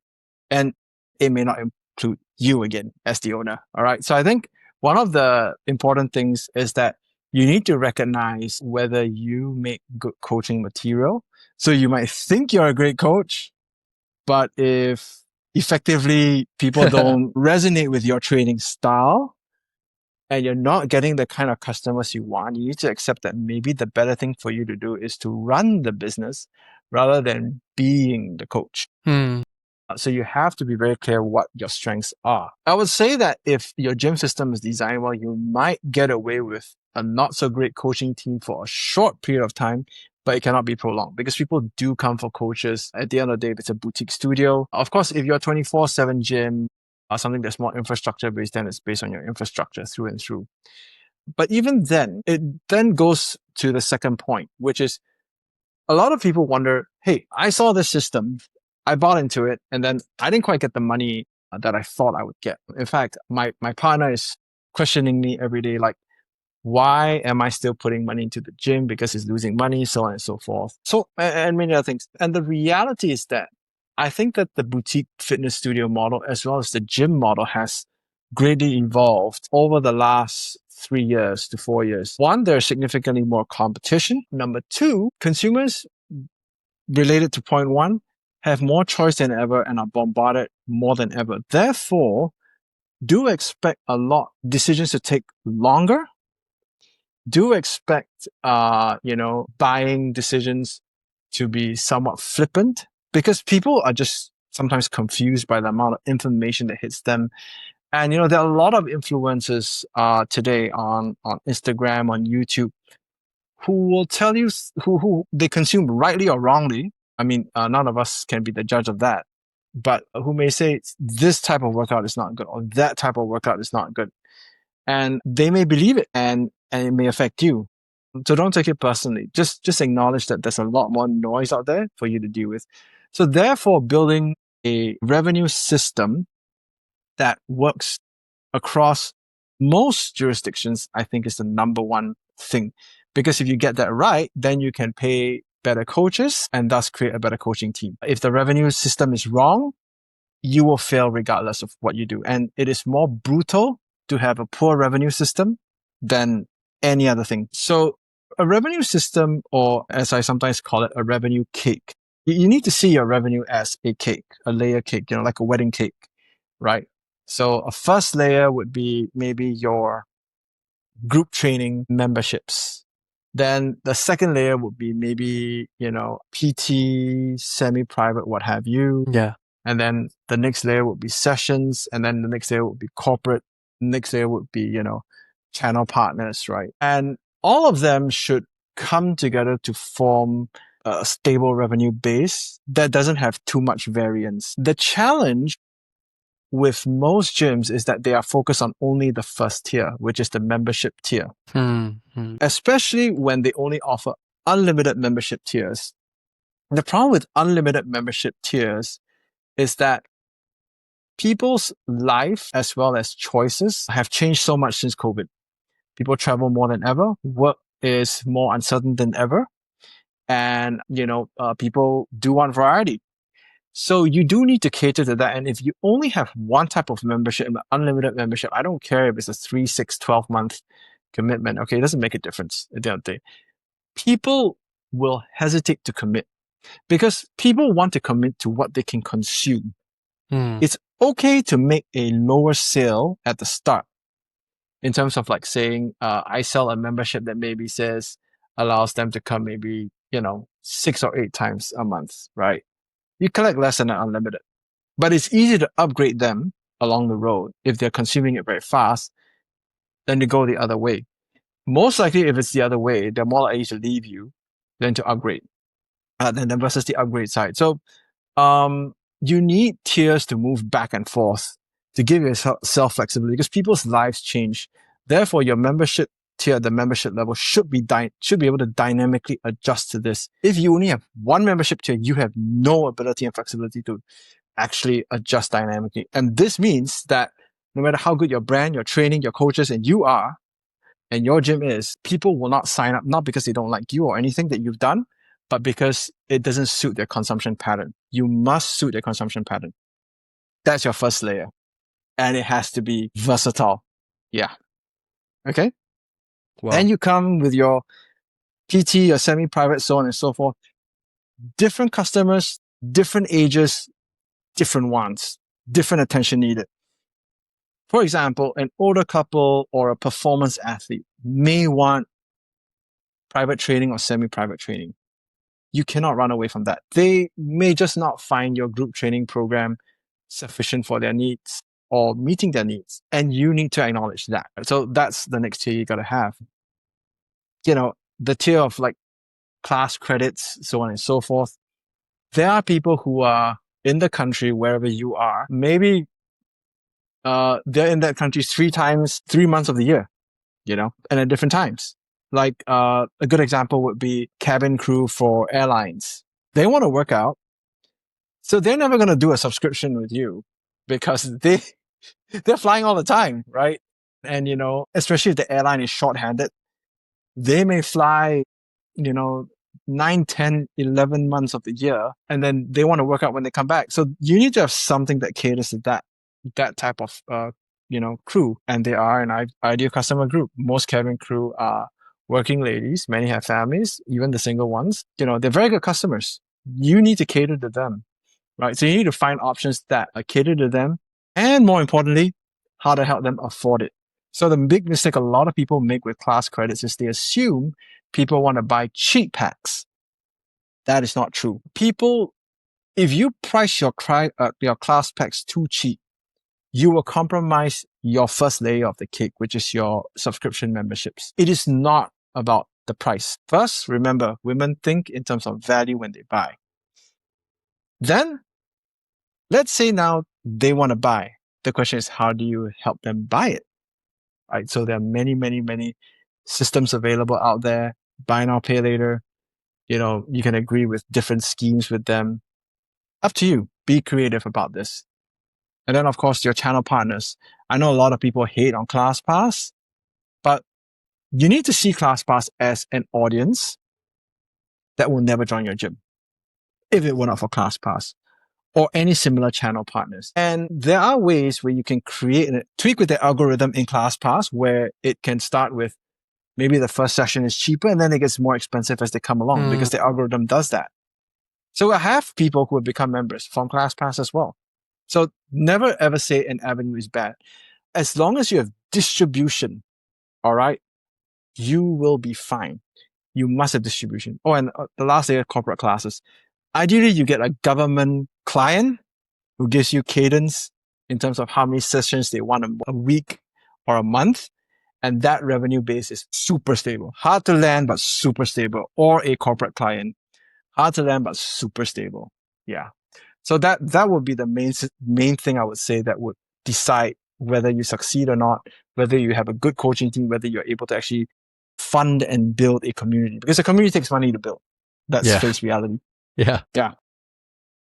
And it may not include you again as the owner. All right. So I think one of the important things is that you need to recognize whether you make good coaching material. So you might think you're a great coach, but if effectively people don't resonate with your training style and you're not getting the kind of customers you want, you need to accept that maybe the better thing for you to do is to run the business rather than being the coach. So you have to be very clear what your strengths are. I would say that if your gym system is designed well, you might get away with a not so great coaching team for a short period of time, but it cannot be prolonged because people do come for coaches. At the end of the day, if it's a boutique studio, of course, if you're a 24/7 gym or something that's more infrastructure based, then it's based on your infrastructure through and through. But even then, it then goes to the second point, which is a lot of people wonder, hey, I saw this system, I bought into it, and then I didn't quite get the money that I thought I would get. In fact, my partner is questioning me every day, like, why am I still putting money into the gym? Because it's losing money, so on and so forth. So, and many other things. And the reality is that I think that the boutique fitness studio model, as well as the gym model, has greatly evolved over the last 3 years to 4 years. One, there's significantly more competition. Number two, consumers, related to point one, have more choice than ever and are bombarded more than ever. Therefore, do expect a lot decisions to take longer. Do expect, buying decisions to be somewhat flippant, because people are just sometimes confused by the amount of information that hits them. And, there are a lot of influencers today on Instagram, on YouTube, who will tell you who they consume rightly or wrongly. I mean, none of us can be the judge of that, but who may say this type of workout is not good or that type of workout is not good. And they may believe it and it may affect you. So don't take it personally. Just acknowledge that there's a lot more noise out there for you to deal with. So therefore, building a revenue system that works across most jurisdictions, I think, is the number one thing. Because if you get that right, then you can pay better coaches and thus create a better coaching team. If the revenue system is wrong, you will fail regardless of what you do. And it is more brutal to have a poor revenue system than any other thing. So a revenue system, or as I sometimes call it, a revenue cake. You need to see your revenue as a cake, a layer cake, like a wedding cake, right? So a first layer would be maybe your group training memberships. Then the second layer would be maybe, PT, semi-private, what have you. Yeah. And then the next layer would be sessions. And then the next layer would be corporate. Next layer would be, channel partners, right? And all of them should come together to form a stable revenue base that doesn't have too much variance. The challenge with most gyms is that they are focused on only the first tier, which is the membership tier. Especially when they only offer unlimited membership tiers. The problem with unlimited membership tiers is that people's life as well as choices have changed so much since COVID. People travel more than ever. Work is more uncertain than ever. And, people do want variety. So you do need to cater to that. And if you only have one type of membership, an unlimited membership, I don't care if it's a 3, 6, 12-month commitment. Okay, it doesn't make a difference at the end of the day. People will hesitate to commit because people want to commit to what they can consume. It's okay to make a lower sale at the start in terms of like saying, I sell a membership that maybe allows them to come maybe, 6 or 8 times a month, right? You collect less than an unlimited, but it's easy to upgrade them along the road if they're consuming it very fast than to go the other way. Most likely, if it's the other way, they're more likely to leave you than to upgrade, than versus the upgrade side. So, you need tiers to move back and forth to give yourself flexibility because people's lives change. Therefore, your membership tier, the membership level should be able to dynamically adjust to this. If you only have one membership tier, you have no ability and flexibility to actually adjust dynamically. And this means that no matter how good your brand, your training, your coaches, and you are, and your gym is, people will not sign up, not because they don't like you or anything that you've done, but because it doesn't suit their consumption pattern. You must suit their consumption pattern. That's your first layer. And it has to be versatile. Yeah. Okay. Wow. Then you come with your PT, your semi-private, so on and so forth. Different customers, different ages, different wants, different attention needed. For example, an older couple or a performance athlete may want private training or semi-private training. You cannot run away from that. They may just not find your group training program sufficient for their needs or meeting their needs. And you need to acknowledge that. So that's the next tier you got to have. The tier of like class credits, so on and so forth. There are people who are in the country, wherever you are, maybe they're in that country 3 months of the year, and at different times. Like a good example would be cabin crew for airlines. They want to work out. So they're never going to do a subscription with you because they're flying all the time, right? And, especially if the airline is short-handed, they may fly, 9, 10, 11 months of the year, and then they want to work out when they come back. So you need to have something that caters to that type of, crew. And they are an ideal customer group. Most cabin crew are working ladies. Many have families, even the single ones. They're very good customers. You need to cater to them, right? So you need to find options that cater to them. And more importantly, how to help them afford it. So the big mistake a lot of people make with class credits is they assume people want to buy cheap packs. That is not true. If you price your class packs too cheap, you will compromise your first layer of the cake, which is your subscription memberships. It is not about the price. First, remember, women think in terms of value when they buy. Then, let's say now they want to buy. The question is, how do you help them buy it? Right? So there are many, many, many systems available out there. Buy now, pay later. You can agree with different schemes with them. Up to you. Be creative about this. And then, of course, your channel partners. I know a lot of people hate on ClassPass, but you need to see ClassPass as an audience that will never join your gym if it were not for ClassPass or any similar channel partners. And there are ways where you can create and tweak with the algorithm in ClassPass where it can start with maybe the first session is cheaper and then it gets more expensive as they come along because the algorithm does that. So I have people who have become members from ClassPass as well. So never ever say an avenue is bad. As long as you have distribution, all right, you will be fine. You must have distribution. Oh, and the last day of corporate classes. Ideally, you get a government client who gives you cadence in terms of how many sessions they want a week or a month. And that revenue base is super stable. Hard to land, but super stable. Or a corporate client. Hard to land, but super stable. Yeah. So that would be the main thing I would say that would decide whether you succeed or not, whether you have a good coaching team, whether you're able to actually fund and build a community. Because a community takes money to build. That's face reality. Yeah. Yeah.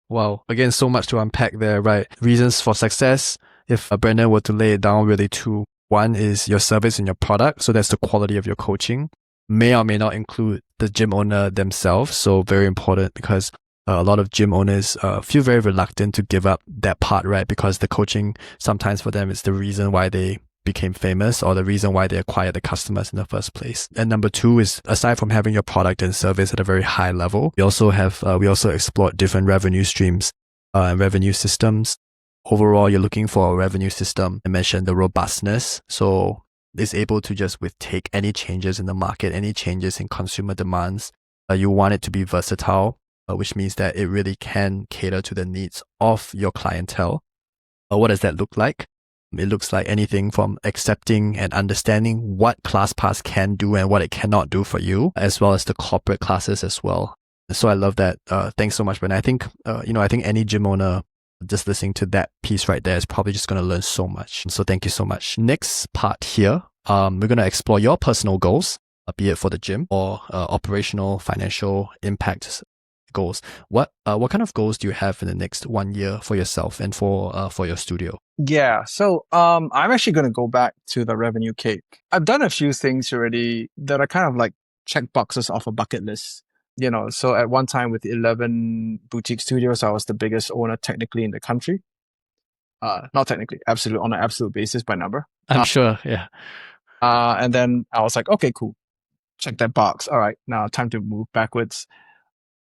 Wow. Again, so much to unpack there, right? Reasons for success. If Brandon were to lay it down really two, one is your service and your product. So that's the quality of your coaching. May or may not include the gym owner themselves. So very important because a lot of gym owners feel very reluctant to give up that part, right? Because the coaching sometimes for them is the reason why they became famous or the reason why they acquired the customers in the first place. And number two is, aside from having your product and service at a very high level, we also explored different revenue streams and revenue systems. Overall, you're looking for a revenue system. I mentioned the robustness. So it's able to just take any changes in the market, any changes in consumer demands. You want it to be versatile, which means that it really can cater to the needs of your clientele. What does that look like? It looks like anything from accepting and understanding what ClassPass can do and what it cannot do for you, as well as the corporate classes as well. So I love that. Thanks so much, Ben. I think, I think any gym owner just listening to that piece right there is probably just going to learn so much. So thank you so much. Next part here, we're going to explore your personal goals, be it for the gym or operational, financial impact goals. What kind of goals do you have in the next 1 year for yourself and for your studio? Yeah. So I'm actually going to go back to the revenue cake. I've done a few things already that are kind of like check boxes off a bucket list. So at one time with 11 boutique studios, I was the biggest owner technically in the country. Not technically, on an absolute basis by number. I'm sure. Yeah. And then I was like, okay, cool. Check that box. All right. Now time to move backwards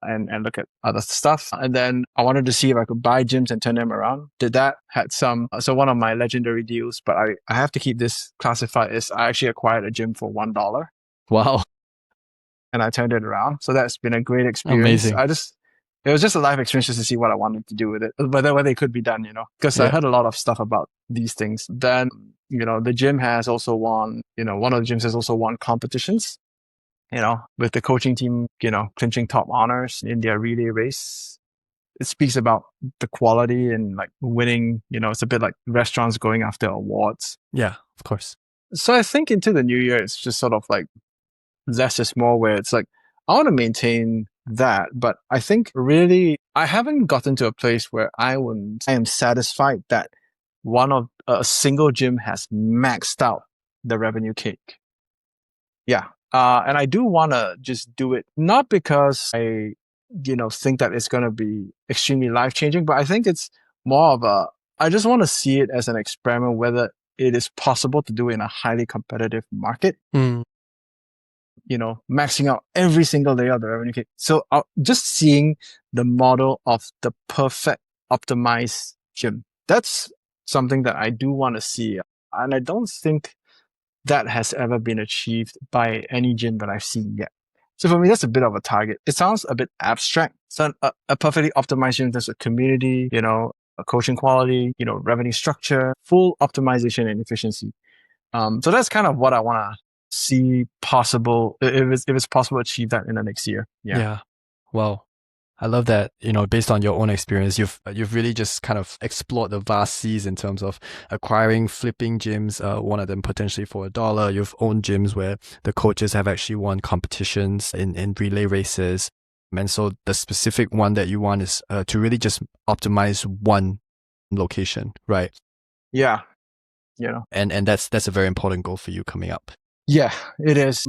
and look at other stuff. And then I wanted to see if I could buy gyms and turn them around. Did that, had some. So one of my legendary deals, but I have to keep this classified, is I actually acquired a gym for $1. Wow. And I turned it around. So that's been a great experience. Amazing. It was just a life experience just to see what I wanted to do with it, whether it could be done, because I heard a lot of stuff about these things. Then, the gym has also won, one of the gyms has also won competitions, with the coaching team, clinching top honors in their relay race. It speaks about the quality and like winning, it's a bit like restaurants going after awards. Yeah, of course. So I think into the new year, it's just sort of like less is more, where it's like, I want to maintain that, but I think really I haven't gotten to a place where I am satisfied that a single gym has maxed out the revenue cake. Yeah. And I do want to just do it, not because I, think that it's going to be extremely life changing, but I think it's more of I just want to see it as an experiment, whether it is possible to do it in a highly competitive market. Maxing out every single layer of the revenue cake. So just seeing the model of the perfect optimized gym. That's something that I do want to see. And I don't think that has ever been achieved by any gym that I've seen yet. So for me, that's a bit of a target. It sounds a bit abstract. So a perfectly optimized gym in terms of community, a coaching quality, revenue structure, full optimization and efficiency. So that's kind of what I want to see possible, if it's possible to achieve that in the next year. Yeah. Wow. I love that, based on your own experience, you've really just kind of explored the vast seas in terms of acquiring, flipping gyms, one of them potentially for $1. You've owned gyms where the coaches have actually won competitions in relay races. And so the specific one that you want is to really just optimize one location, right? Yeah. And that's a very important goal for you coming up. Yeah, it is.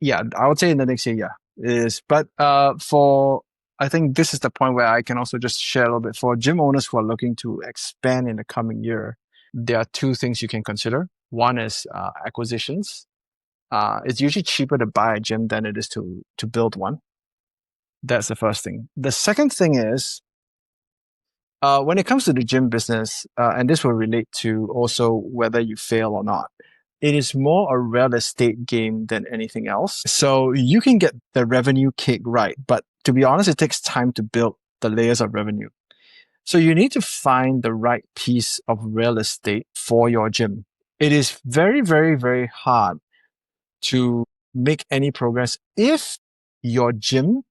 Yeah, I would say in the next year, yeah, it is. But I think this is the point where I can also just share a little bit for gym owners who are looking to expand in the coming year. There are two things you can consider. One is acquisitions. It's usually cheaper to buy a gym than it is to build one. That's the first thing. The second thing is when it comes to the gym business, and this will relate to also whether you fail or not, it is more a real estate game than anything else. So you can get the revenue cake right, but to be honest, it takes time to build the layers of revenue. So you need to find the right piece of real estate for your gym. It is very, very, very hard to make any progress if your gym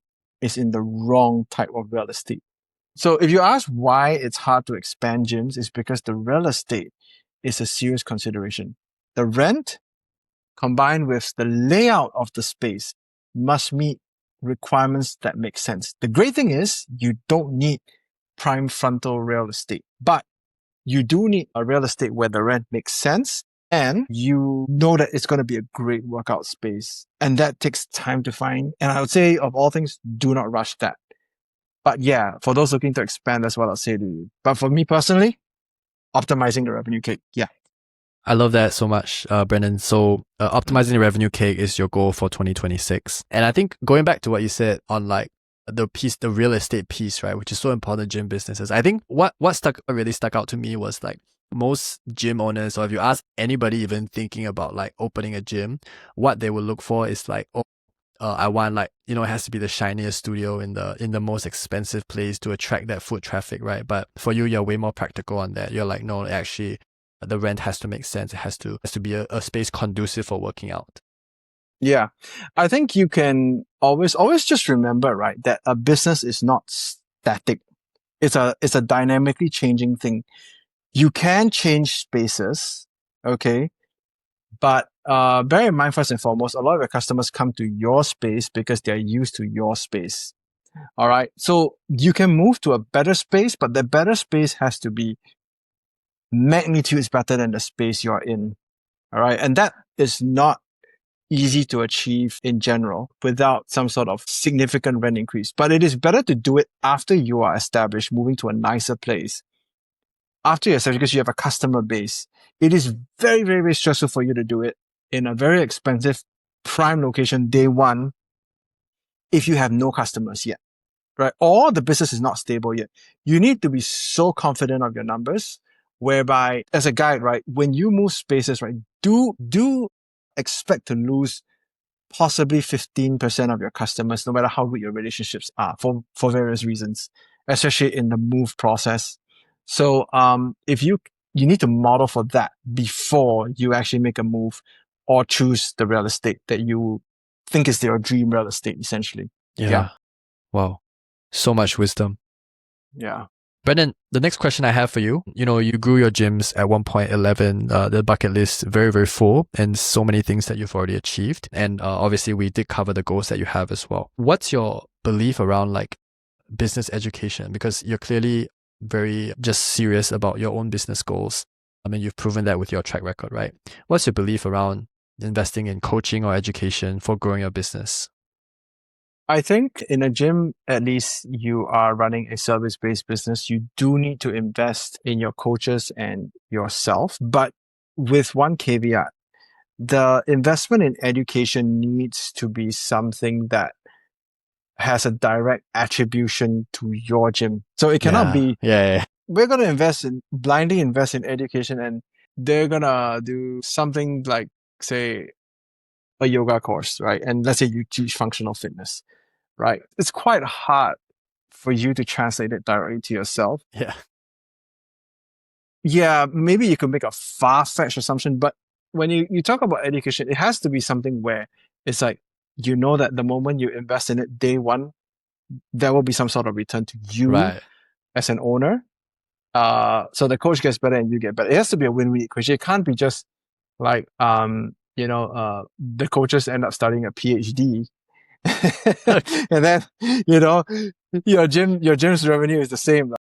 is in the wrong type of real estate. So if you ask why it's hard to expand gyms, it's because the real estate is a serious consideration. The rent combined with the layout of the space must meet requirements that make sense. The great thing is you don't need prime frontal real estate, but you do need a real estate where the rent makes sense and you know that it's going to be a great workout space. And that takes time to find. And I would say of all things, do not rush that. But yeah, for those looking to expand, that's what I'll say to you. But for me personally, optimizing the revenue cake. Yeah. I love that so much, Brandon. So optimizing the revenue cake is your goal for 2026. And I think going back to what you said on like the real estate piece, right, which is so important in gym businesses. I think what really stuck out to me was like most gym owners, or if you ask anybody even thinking about like opening a gym, what they will look for is like, I want like, it has to be the shiniest studio in the most expensive place to attract that foot traffic, right? But for you, you're way more practical on that. You're like, no, actually, the rent has to make sense. It has to be a space conducive for working out. Yeah. I think you can always just remember, right, that a business is not static. It's a dynamically changing thing. You can change spaces, okay? But bear in mind, first and foremost, a lot of your customers come to your space because they're used to your space. All right. So you can move to a better space, but the better space has to be magnitudes better than the space you're in. All right. And that is not easy to achieve in general without some sort of significant rent increase. But it is better to do it after you are established, moving to a nicer place. After you're established, because you have a customer base, it is very, very, very stressful for you to do it in a very expensive prime location day one if you have no customers yet, right? Or the business is not stable yet. You need to be so confident of your numbers, whereby as a guide, right, when you move spaces, right, do expect to lose possibly 15% of your customers, no matter how good your relationships are for various reasons, especially in the move process. So if you need to model for that before you actually make a move or choose the real estate that you think is your dream real estate, essentially. Yeah. Wow. So much wisdom. Yeah. Brendan, the next question I have for you, you grew your gyms at 1.11, the bucket list very, very full, and so many things that you've already achieved. And obviously we did cover the goals that you have as well. What's your belief around like business education? Because you're clearly very just serious about your own business goals. I mean, you've proven that with your track record, right? What's your belief around investing in coaching or education for growing your business? I think in a gym, at least you are running a service-based business. You do need to invest in your coaches and yourself, but with one caveat, the investment in education needs to be something that has a direct attribution to your gym. So it cannot be, we're going to blindly invest in education and they're going to do something like, say, a yoga course, right? And let's say you teach functional fitness, right? It's quite hard for you to translate it directly to yourself. Yeah, maybe you could make a far-fetched assumption, but when you talk about education, it has to be something where it's like, that the moment you invest in it day one, there will be some sort of return to you as an owner. So the coach gets better and you get better. It has to be a win-win equation. It can't be just like, the coaches end up studying a PhD. And then, your gym's revenue is the same.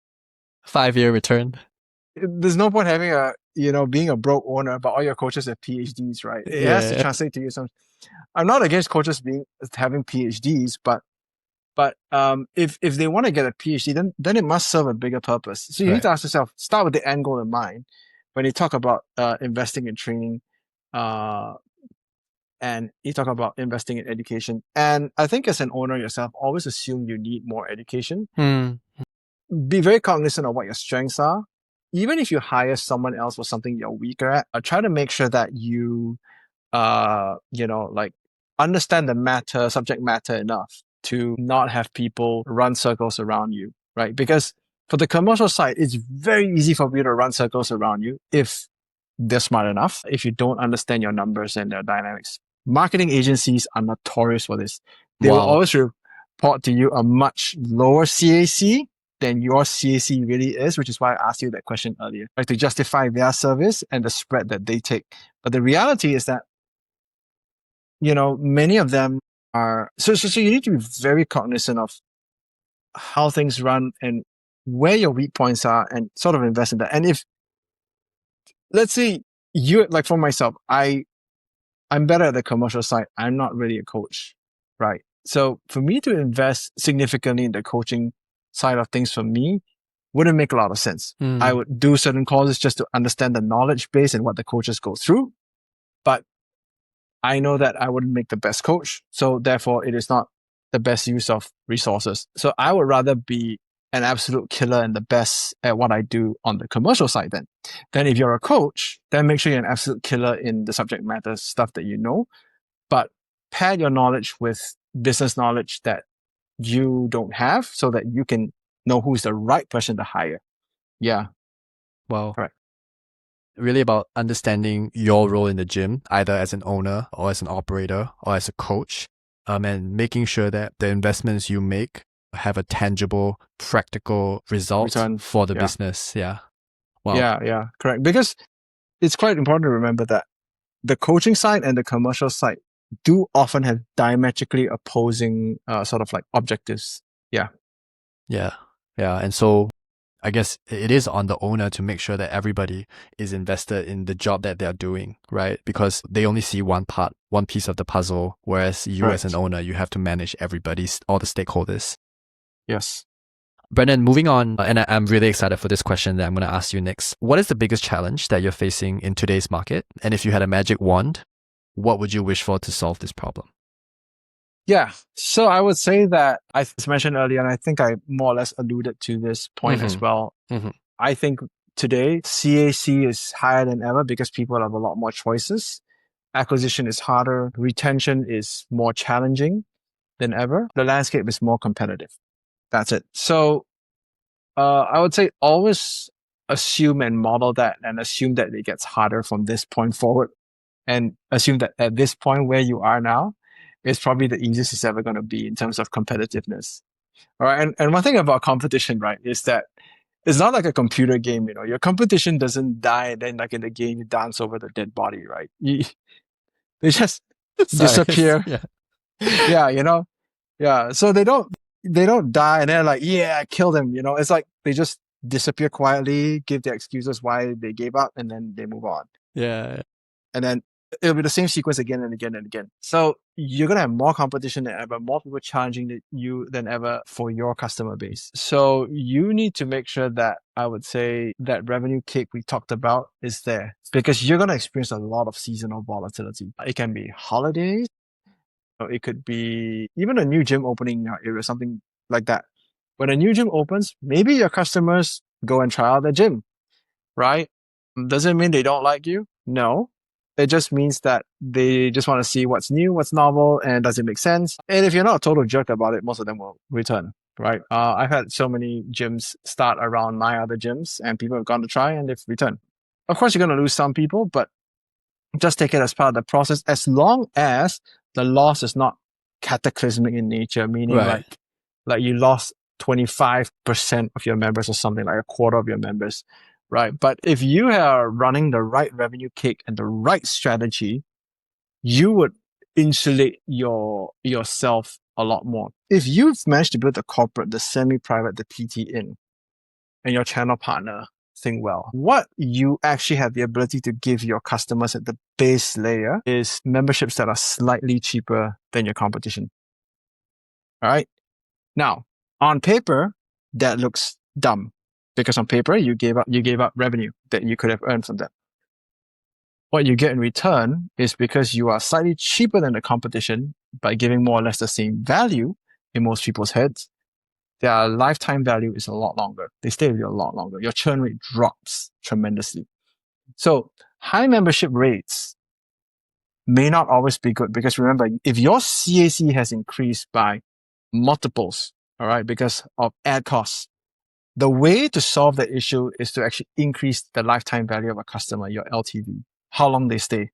5-year return. There's no point having being a broke owner, but all your coaches have PhDs, right? It has to Yeah. translate to you. I'm not against coaches having PhDs, but if they want to get a PhD, then it must serve a bigger purpose. So you need Right. to ask yourself, start with the end goal in mind when you talk about investing in training, uh, and you talk about investing in education. And I think as an owner yourself, always assume you need more education. Hmm. Be very cognizant of what your strengths are. Even if you hire someone else for something you're weaker at, try to make sure that you like understand the subject matter enough to not have people run circles around you, right? Because for the commercial side, it's very easy for people to run circles around you if they're smart enough, if you don't understand your numbers and their dynamics. Marketing agencies are notorious for this. They will Wow. always report to you a much lower CAC than your CAC really is, which is why I asked you that question earlier, like to justify their service and the spread that they take. But the reality is that many of them are so you need to be very cognizant of how things run and where your weak points are and sort of invest in that. And if let's say you like for myself, I'm better at the commercial side. I'm not really a coach, right? So for me to invest significantly in the coaching side of things for me wouldn't make a lot of sense. I Hmm. would do certain courses just to understand the knowledge base and what the coaches go through. But I know that I wouldn't make the best coach. So therefore, it is not the best use of resources. So I would rather be an absolute killer and the best at what I do on the commercial side then. Then if you're a coach, then make sure you're an absolute killer in the subject matter stuff that you know, but pair your knowledge with business knowledge that you don't have so that you can know who's the right person to hire. Yeah, Well, correct. really about understanding your role in the gym, either as an owner or as an operator or as a coach, and making sure that the investments you make have a tangible, practical result Return. for the Yeah. business. Yeah. Wow. Yeah, correct. Because it's quite important to remember that the coaching side and the commercial side do often have diametrically opposing sort of like objectives. Yeah, Yeah. Yeah. And so I guess it is on the owner to make sure that everybody is invested in the job that they're doing, right? Because they only see one part, one piece of the puzzle, whereas you as an correct. owner, you have to manage everybody's, all the stakeholders. Yes. Brendan, moving on, and I'm really excited for this question that I'm going to ask you next. What is the biggest challenge that you're facing in today's market? And if you had a magic wand, what would you wish for to solve this problem? Yeah. So I would say that I mentioned earlier, and I think I more or less alluded to this point as Mm-hmm. well. Mm-hmm. I think today CAC is higher than ever because people have a lot more choices. Acquisition is harder. Retention is more challenging than ever. The landscape is more competitive. That's it. So I would say always assume and model that and assume that it gets harder from this point forward and assume that at this point where you are now is probably the easiest it's ever going to be in terms of competitiveness. All right. And one thing about competition, right, is that it's not like a computer game, your competition doesn't die and then like in the game you dance over the dead body, right? They just Sorry. disappear. Yeah. Yeah, Yeah. So they don't die and they're like, yeah, I killed him. It's like they just disappear quietly, give their excuses why they gave up, and then they move on. Yeah. And then it'll be the same sequence again and again and again. So you're gonna have more competition than ever, more people challenging you than ever for your customer base. So you need to make sure that I would say that revenue cake we talked about is there because you're gonna experience a lot of seasonal volatility. It can be holidays, or it could be even a new gym opening in your area, something like that. When a new gym opens, maybe your customers go and try out the gym, right? Does it mean they don't like you? No. It just means that they just want to see what's new, what's novel, and does it make sense? And if you're not a total jerk about it, most of them will return, right? I've had so many gyms start around my other gyms, and people have gone to try and they've returned. Of course, you're going to lose some people, but just take it as part of the process as long as the loss is not cataclysmic in nature, meaning Right. like you lost 25% of your members or something, like a quarter of your members, right? But if you are running the right revenue cake and the right strategy, you would insulate yourself a lot more. If you've managed to build the corporate, the semi-private, the PT in, and your channel partner thing well. What you actually have the ability to give your customers at the base layer is memberships that are slightly cheaper than your competition. All right. Now, on paper, that looks dumb because on paper you gave up revenue that you could have earned from that. What you get in return is because you are slightly cheaper than the competition by giving more or less the same value in most people's heads. Their lifetime value is a lot longer. They stay with you a lot longer. Your churn rate drops tremendously. So high membership rates may not always be good because remember, if your CAC has increased by multiples, all right, because of ad costs, the way to solve that issue is to actually increase the lifetime value of a customer, your LTV, how long they stay.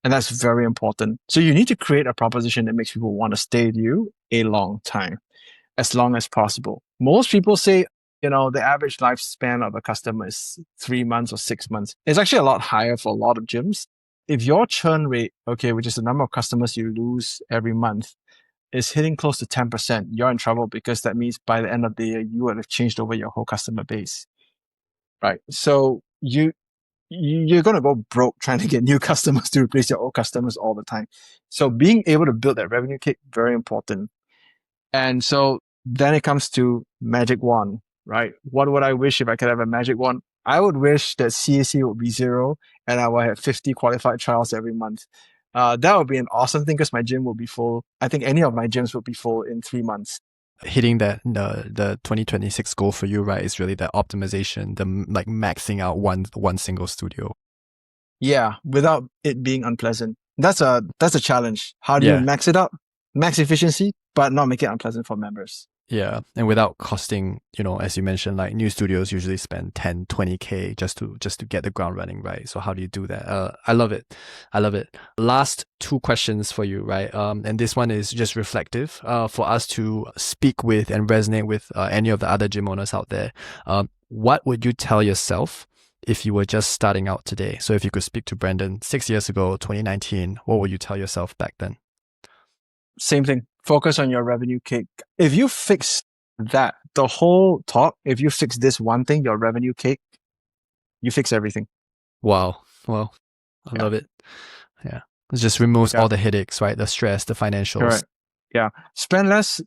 And that's very important. So you need to create a proposition that makes people want to stay with you a long time, as long as possible. Most people say, the average lifespan of a customer is 3 months or 6 months. It's actually a lot higher for a lot of gyms. If your churn rate, which is the number of customers you lose every month, is hitting close to 10%, you're in trouble because that means by the end of the year, you would have changed over your whole customer base, right? So you're going to go broke trying to get new customers to replace your old customers all the time. So being able to build that revenue cake, very important. And so then it comes to magic wand, right? What would I wish if I could have a magic wand? I would wish that CAC would be 0 and I would have 50 qualified trials every month. That would be an awesome thing because my gym will be full. I think any of my gyms will be full in 3 months. Hitting that the 2026 goal for you, right, is really the optimization, the like maxing out one single studio. Yeah, without it being unpleasant. That's a challenge. How do you max it out? Max efficiency, but not make it unpleasant for members. Yeah, and without costing, as you mentioned, like new studios usually spend 10, 20K just to get the ground running, right? So how do you do that? I love it. Last 2 questions for you, right? And this one is just reflective for us to speak with and resonate with any of the other gym owners out there. What would you tell yourself if you were just starting out today? So if you could speak to Brandon 6 years ago, 2019, what would you tell yourself back then? Same thing. Focus on your revenue cake. If you fix that, the whole talk, if you fix this one thing, your revenue cake, you fix everything. Wow. Well, I love it. Yeah. It just removes all the headaches, right? The stress, the financials. Correct. Yeah. Spend less,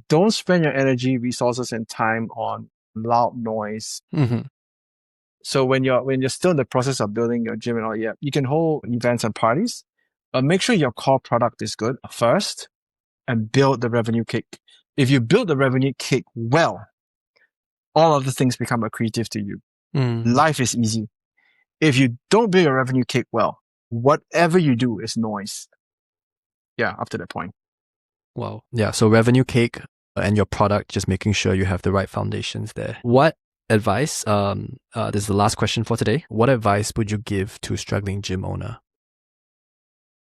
don't spend your energy, resources, and time on loud noise. Mm-hmm. So when you're still in the process of building your gym and all, you can hold events and parties, but make sure your core product is good first and build the revenue cake. If you build the revenue cake well, all of the things become accretive to you. Life is easy. If you don't build your revenue cake well, whatever you do is noise. Yeah, up to that point. Wow. Yeah. So revenue cake and your product, just making sure you have the right foundations there. What advice, this is the last question for today. What advice would you give to a struggling gym owner?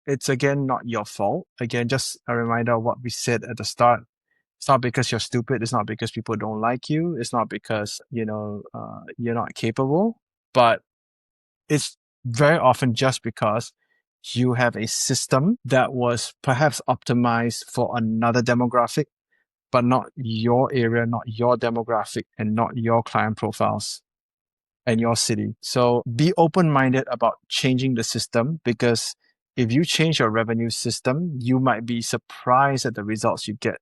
It's again, not your fault. Again, just a reminder of what we said at the start. It's not because you're stupid. It's not because people don't like you. It's not because, you're not capable, but it's very often just because you have a system that was perhaps optimized for another demographic, but not your area, not your demographic, and not your client profiles and your city. So be open-minded about changing the system, because if you change your revenue system, you might be surprised at the results you get.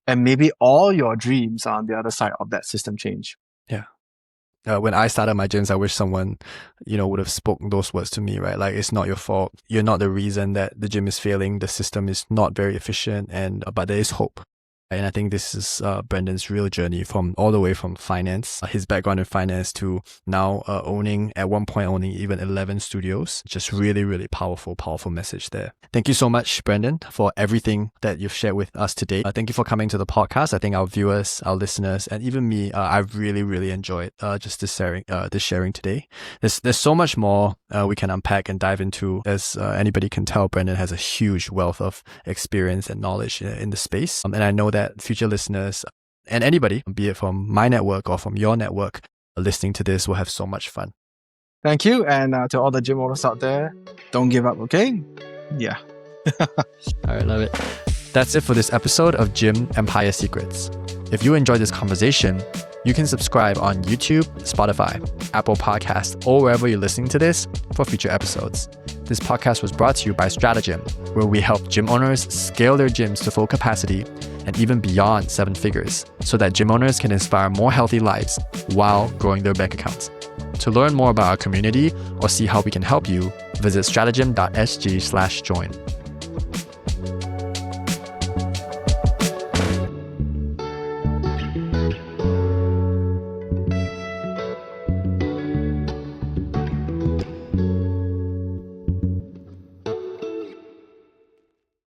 And maybe all your dreams are on the other side of that system change. Yeah. When I started my gyms, I wish someone, would have spoken those words to me, right? Like, it's not your fault. You're not the reason that the gym is failing. The system is not very efficient, but there is hope. And I think this is Brandon's real journey all the way from finance, his background in finance, to now at one point owning even 11 studios. Just really, really powerful message there. Thank you so much, Brandon, for everything that you've shared with us today. Thank you for coming to the podcast. I think our viewers, our listeners, and even me, I've really, really enjoyed just this sharing today. There's so much more we can unpack and dive into. As anybody can tell, Brandon has a huge wealth of experience and knowledge in the space. And I know that future listeners and anybody, be it from my network or from your network, listening to this will have so much fun. Thank you. And to all the gym owners out there, don't give up, okay? Yeah. All right, love it. That's it for this episode of Gym Empire Secrets. If you enjoyed this conversation, You can subscribe on YouTube, Spotify, Apple Podcasts, or wherever you're listening to this for future episodes. This podcast was brought to you by Stratagym, where we help gym owners scale their gyms to full capacity and even beyond 7 figures, so that gym owners can inspire more healthy lives while growing their bank accounts. To learn more about our community or see how we can help you, visit stratagym.sg/join.